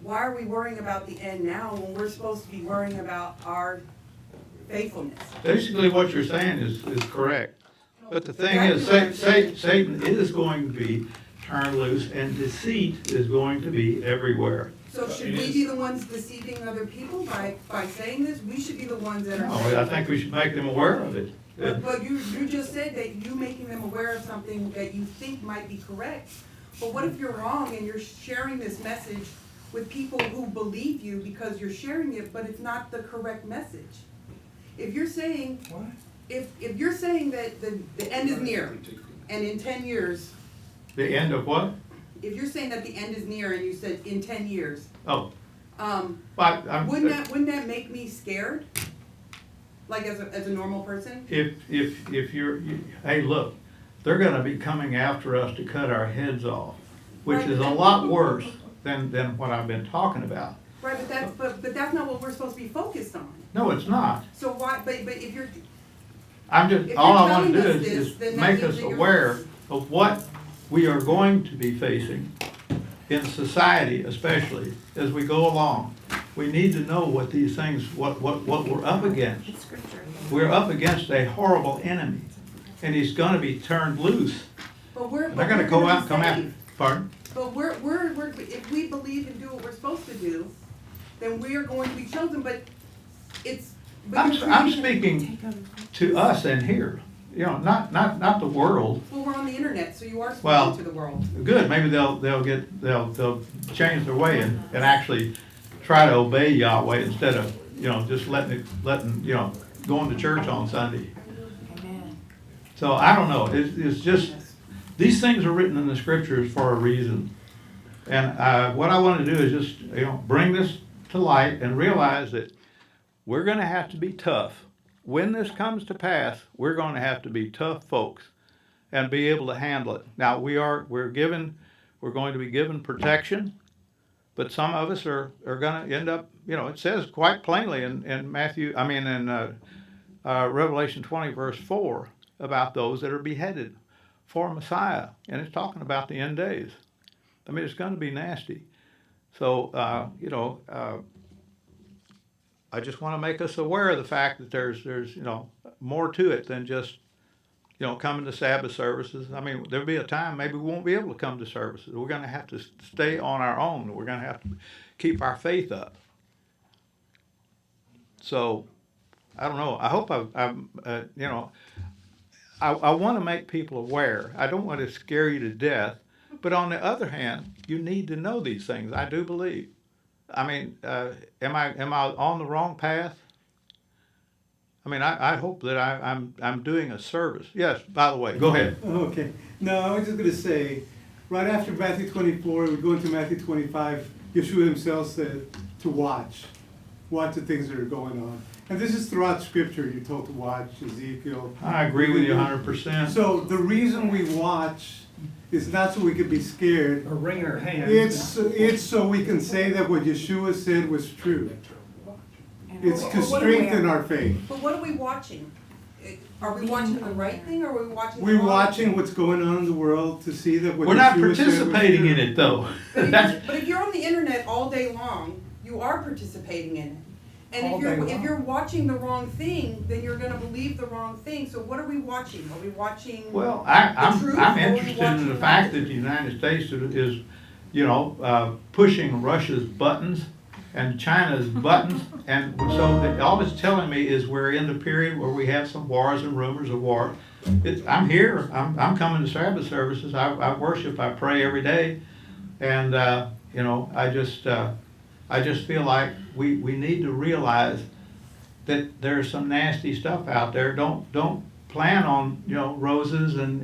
why are we worrying about the end now when we're supposed to be worrying about our faithfulness? Basically, what you're saying is correct. But the thing is, Satan is going to be turned loose, and deceit is going to be everywhere. So should we be the ones deceiving other people by saying this? We should be the ones that are No, saying. I think we should make them aware of it. But you just said that you making them aware of something that you think might be correct. But what if you're wrong and you're sharing this message with people who believe you because you're sharing it, but it's not the correct message? If you're saying, What? if you're saying that the end is near, and in 10 years, The end of what? if you're saying that the end is near and you said in 10 years, Oh, um, but wouldn't that make me scared? Like as a normal person? if hey, look, they're gonna be coming after us to cut our heads off, which is a lot worse than what I've been talking about. Right, but that's not what we're supposed to be focused on. No, it's not. So why, but if you're, I'm just, If all you're I wanna do telling us is this, then that make means us that you're- aware of what we are going to be facing in society, especially as we go along. We need to know what these things, what we're up against. We're up against a horrible enemy, and he's gonna be turned loose. but we're. And they're but gonna we're go be out and come after, saved. pardon? But we're, if we believe and do what we're supposed to do, then we are going to be chosen, but it's. but you're I'm creating- speaking to us in here, you know, not the world. Well, we're on the internet, so you are Well- speaking to the world. Good, maybe they'll change their way and actually try to obey Yahweh instead of, you know, just letting, you know, going to church on Sunday. So I don't know, it's just, these things are written in the scriptures for a reason. And, what I wanna do is just, you know, bring this to light and realize that we're gonna have to be tough. When this comes to pass, we're gonna have to be tough folks and be able to handle it. Now, we're going to be given protection, but some of us are gonna end up, you know, it says quite plainly in Revelation 20 verse 4 about those that are beheaded for Messiah, and it's talking about the end days. I mean, it's gonna be nasty. So, I just wanna make us aware of the fact that there's, you know, more to it than just, you know, coming to Sabbath services. I mean, there'll be a time maybe we won't be able to come to services. We're gonna have to stay on our own. We're gonna have to keep our faith up. So, I don't know. I hope I want to make people aware. I don't want to scare you to death. But on the other hand, you need to know these things. I do believe. I mean, am I on the wrong path? I mean, I hope that I'm doing a service. Yes, by the way, go ahead. Okay. No, I was just going to say, right after Matthew 24, we go into Matthew 25, Yeshua himself said to watch the things that are going on. And this is throughout Scripture, you're told to watch Ezekiel. I agree with you 100%. So the reason we watch is not so we can be scared. Or wring our hands. It's so we can say that what Yeshua said was true. It's to strengthen our faith. But what are we watching? Are we watching the right thing, or are we watching? the We're wrong watching thing? what's going on in the world to see that what We're not Yeshua said was participating in true. it, though. But if you're on the internet all day long, you are participating in it. And All if day you're, long. if you're watching the wrong thing, then you're gonna believe the wrong thing. So what are we watching? Are we watching? Well, The truth, I'm or are we interested in the watching fact lies? that the United States is, you know, pushing Russia's buttons and China's buttons, and so all it's telling me is we're in the period where we have some wars and rumors of war. I'm here. I'm coming to Sabbath services. I worship. I pray every day, and you know, I just feel like we need to realize that there's some nasty stuff out there. Don't plan on, you know, roses and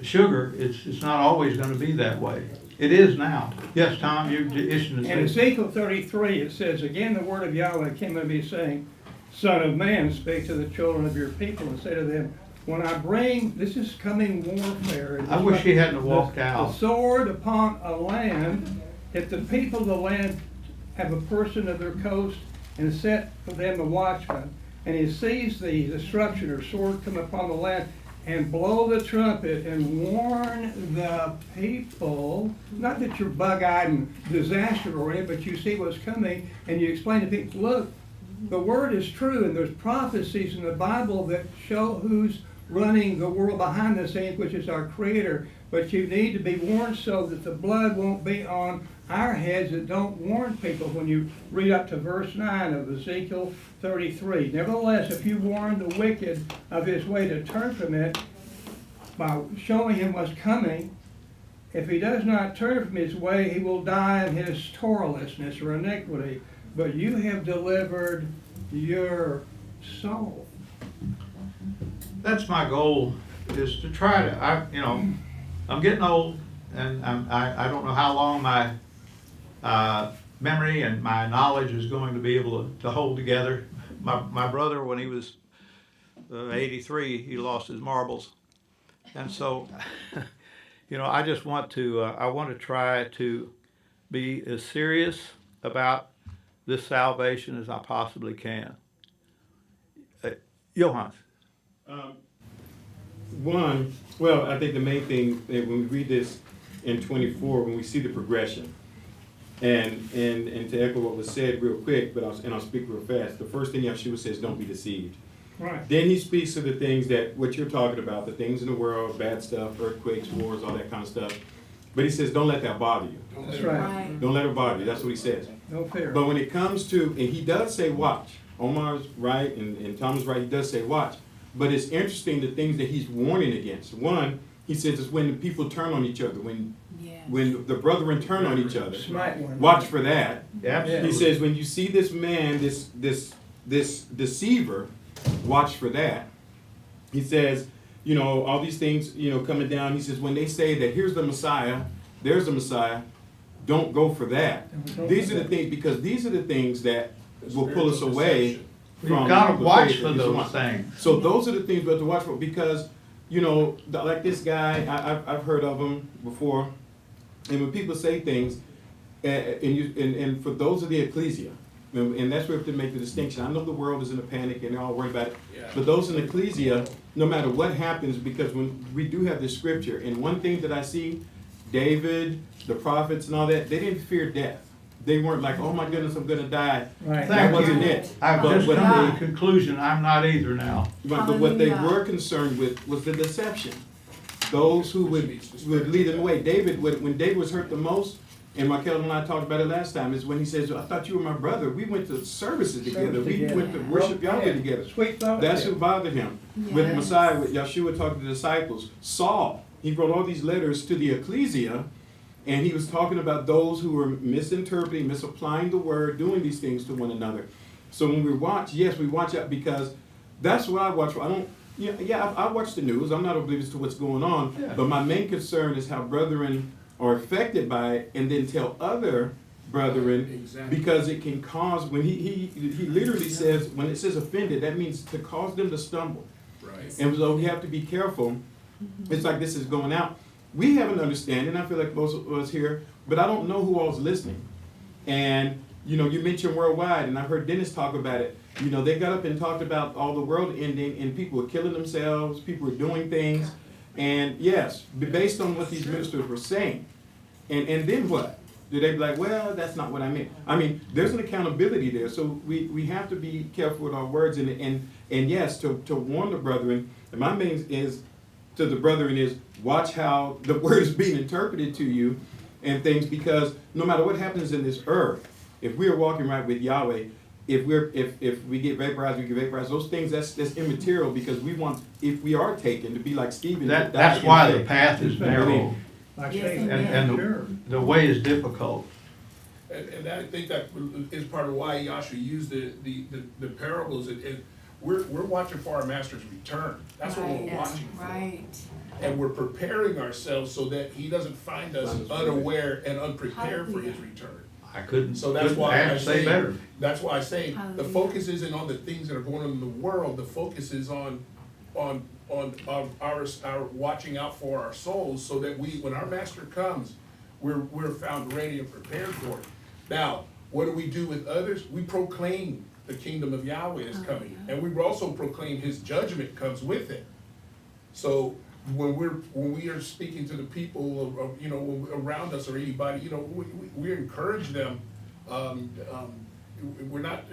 sugar. It's not always going to be that way. It is now. Yes, Tom, you're issuing In Ezekiel 33, it says, "Again, the word of Yahweh came to me, saying, Son of man, speak to the children of your people, and say to them, when I bring," this is coming warfare. I wish he hadn't walked "the out. sword upon a land, if the people of the land have a person of their coast, and set for them a watchman, and he sees the destruction or sword come upon the land, and blow the trumpet and warn the people, not that you're bug-eyed and disaster oriented, but you see what's coming and you explain to people, look, the word is true and there's prophecies in the Bible that show who's running the world behind the scenes, which is our Creator. But you need to be warned so that the blood won't be on our heads that don't warn people. When you read up to verse 9 of Ezekiel 33, nevertheless, if you warn the wicked of his way to turn from it by showing him what's coming, if he does not turn from his way, he will die in his toillessness or iniquity. But you have delivered your soul. That's my goal, is to try to, I'm getting old, and I don't know how long my memory and my knowledge is going to be able to hold together. My brother, when he was 83, he lost his marbles. And so, I just want to try to be as serious about this salvation as I possibly can. Johann. I think the main thing, when we read this in 24, when we see the progression, and to echo what was said real quick, I'll speak real fast. The first thing Yeshua says, don't be deceived. Right. Then he speaks of the things what you're talking about, the things in the world, bad stuff, earthquakes, wars, all that kind of stuff. But he says, don't let that bother you. That's right. Don't let it bother you. That's what he says. No fear. But when it comes to, and he does say watch. Omar's right and Tom's right, he does say watch. But it's interesting the things that he's warning against. One, he says it's when the people turn on each other, when the brethren turn on each other. Smite one. Watch for that. Absolutely. He says when you see this man, this deceiver, watch for that. He says, all these things, coming down. He says when they say that here's the Messiah, there's the Messiah, don't go for that. These are the things, because these are the things that will pull us away from. You've got to the watch faith for that those Yeshua. things. So those are the things we have to watch for, because, like this guy, I've heard of him before, and when people say things, and for those of the ecclesia, and that's where we have to make the distinction. I know the world is in a panic and they're all worried about it, but those in the ecclesia, no matter what happens, because when we do have this scripture, and one thing that I see, David, the prophets and all that, they didn't fear death. They weren't like, oh my goodness, I'm gonna die. Right. That wasn't it. I've But just what come to they- the conclusion, I'm not either now. But what they were concerned with was the deception. Those who would lead them away. David, when David was hurt the most, and Michael and I talked about it last time, is when he says, I thought you were my brother. We went to services together. We went to worship Yahweh together. Sweet thought. That's who bothered him. With Messiah, with Yeshua talking to the disciples. Saul, he wrote all these letters to the ecclesia, and he was talking about those who were misinterpreting, misapplying the word, doing these things to one another. So when we watch, yes, we watch out, because that's what I watch. I don't. I watch the news. I'm not oblivious to what's going on. Yeah. But my main concern is how brethren are affected by it, and then tell other brethren, Exactly. because it can cause. When he literally says, when it says offended, that means to cause them to stumble. Right. And so we have to be careful. It's like this is going out. We have an understanding, I feel like most of us here, but I don't know who all's listening. And, you mentioned worldwide, and I've heard Dennis talk about it. They got up and talked about all the world ending, and people were killing themselves, people were doing things. And yes, based on what these ministers were saying. And then what? Do they be like, well, that's not what I meant? I mean, there's an accountability there. So we have to be careful with our words. And yes, to warn the brethren, and my main is to the brethren is watch how the word is being interpreted to you and things, because no matter what happens in this earth, if we are walking right with Yahweh, if we get vaporized, we get vaporized. Those things, that's immaterial, because we want, if we are taken, to be like Stephen. That's why the path is narrow Like Yes, saying, and sure. the way is difficult. And I think that is part of why Yahshua used the parables. We're watching for our master's return. That's what we're watching for. Right. And we're preparing ourselves so that he doesn't find us unaware and unprepared for his return. I couldn't, So that's couldn't why I have to say say, better. that's why I say, the Hallelujah. focus isn't on the things that are going on in the world, the focus is on our watching out for our souls, so that when our master comes, we're found ready and prepared for it. Now, what do we do with others? We proclaim the kingdom of Yahweh is coming, and we also proclaim his judgment comes with it. So when we are speaking to the people around us or anybody, we encourage them. We're not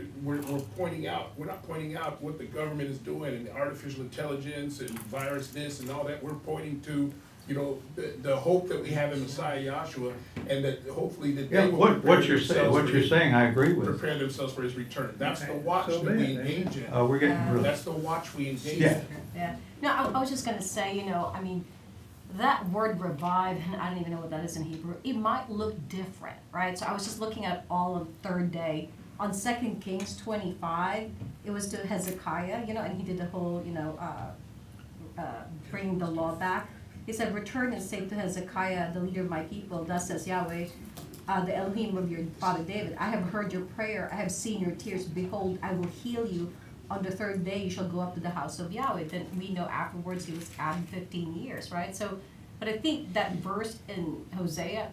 pointing out what the government is doing and artificial intelligence and virus this and all that. We're pointing to the hope that we have in Messiah Yahshua, and that hopefully that Yeah, they will what prepare you're saying, themselves what for you're his- saying, I agree with. prepare themselves for his return. That's the watch So that we be it. engage in. We're getting really, That's the watch we engage Yeah. in. Yeah, no, I was just gonna say, I mean, that word revive, and I don't even know what that is in Hebrew, it might look different, right? So I was just looking at all of third day. On 2 Kings 25, it was to Hezekiah, and he did the whole, bringing the law back. He said, return and say to Hezekiah, the leader of my people, thus says Yahweh, the Elohim of your father David, I have heard your prayer, I have seen your tears, behold, I will heal you. On the third day, you shall go up to the house of Yahweh. Then we know afterwards he was added 15 years, right? So, but I think that verse in Hosea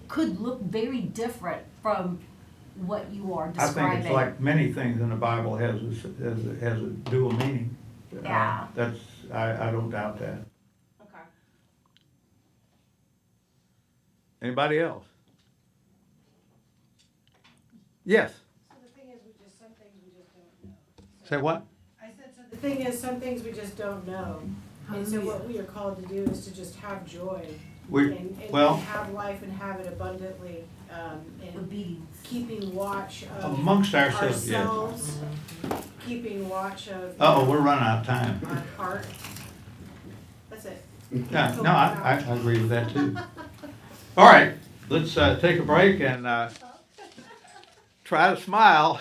could look very different from what you are I describing. think it's like many things in the Bible has a dual meaning. Yeah. That's, I don't doubt that. Okay. Anybody else? Yes, So the thing is, some things we just don't know. say what? I said, so the thing is, some things we just don't know. And so what we are called to do is to just have joy and Well, have life and have it abundantly, and Obedience. keeping watch of amongst ourselves, yes. ourselves, keeping watch of Uh-oh, we're running out of time. our heart. That's it. Yeah, no, I agree with that too. All right, let's take a break and try to smile.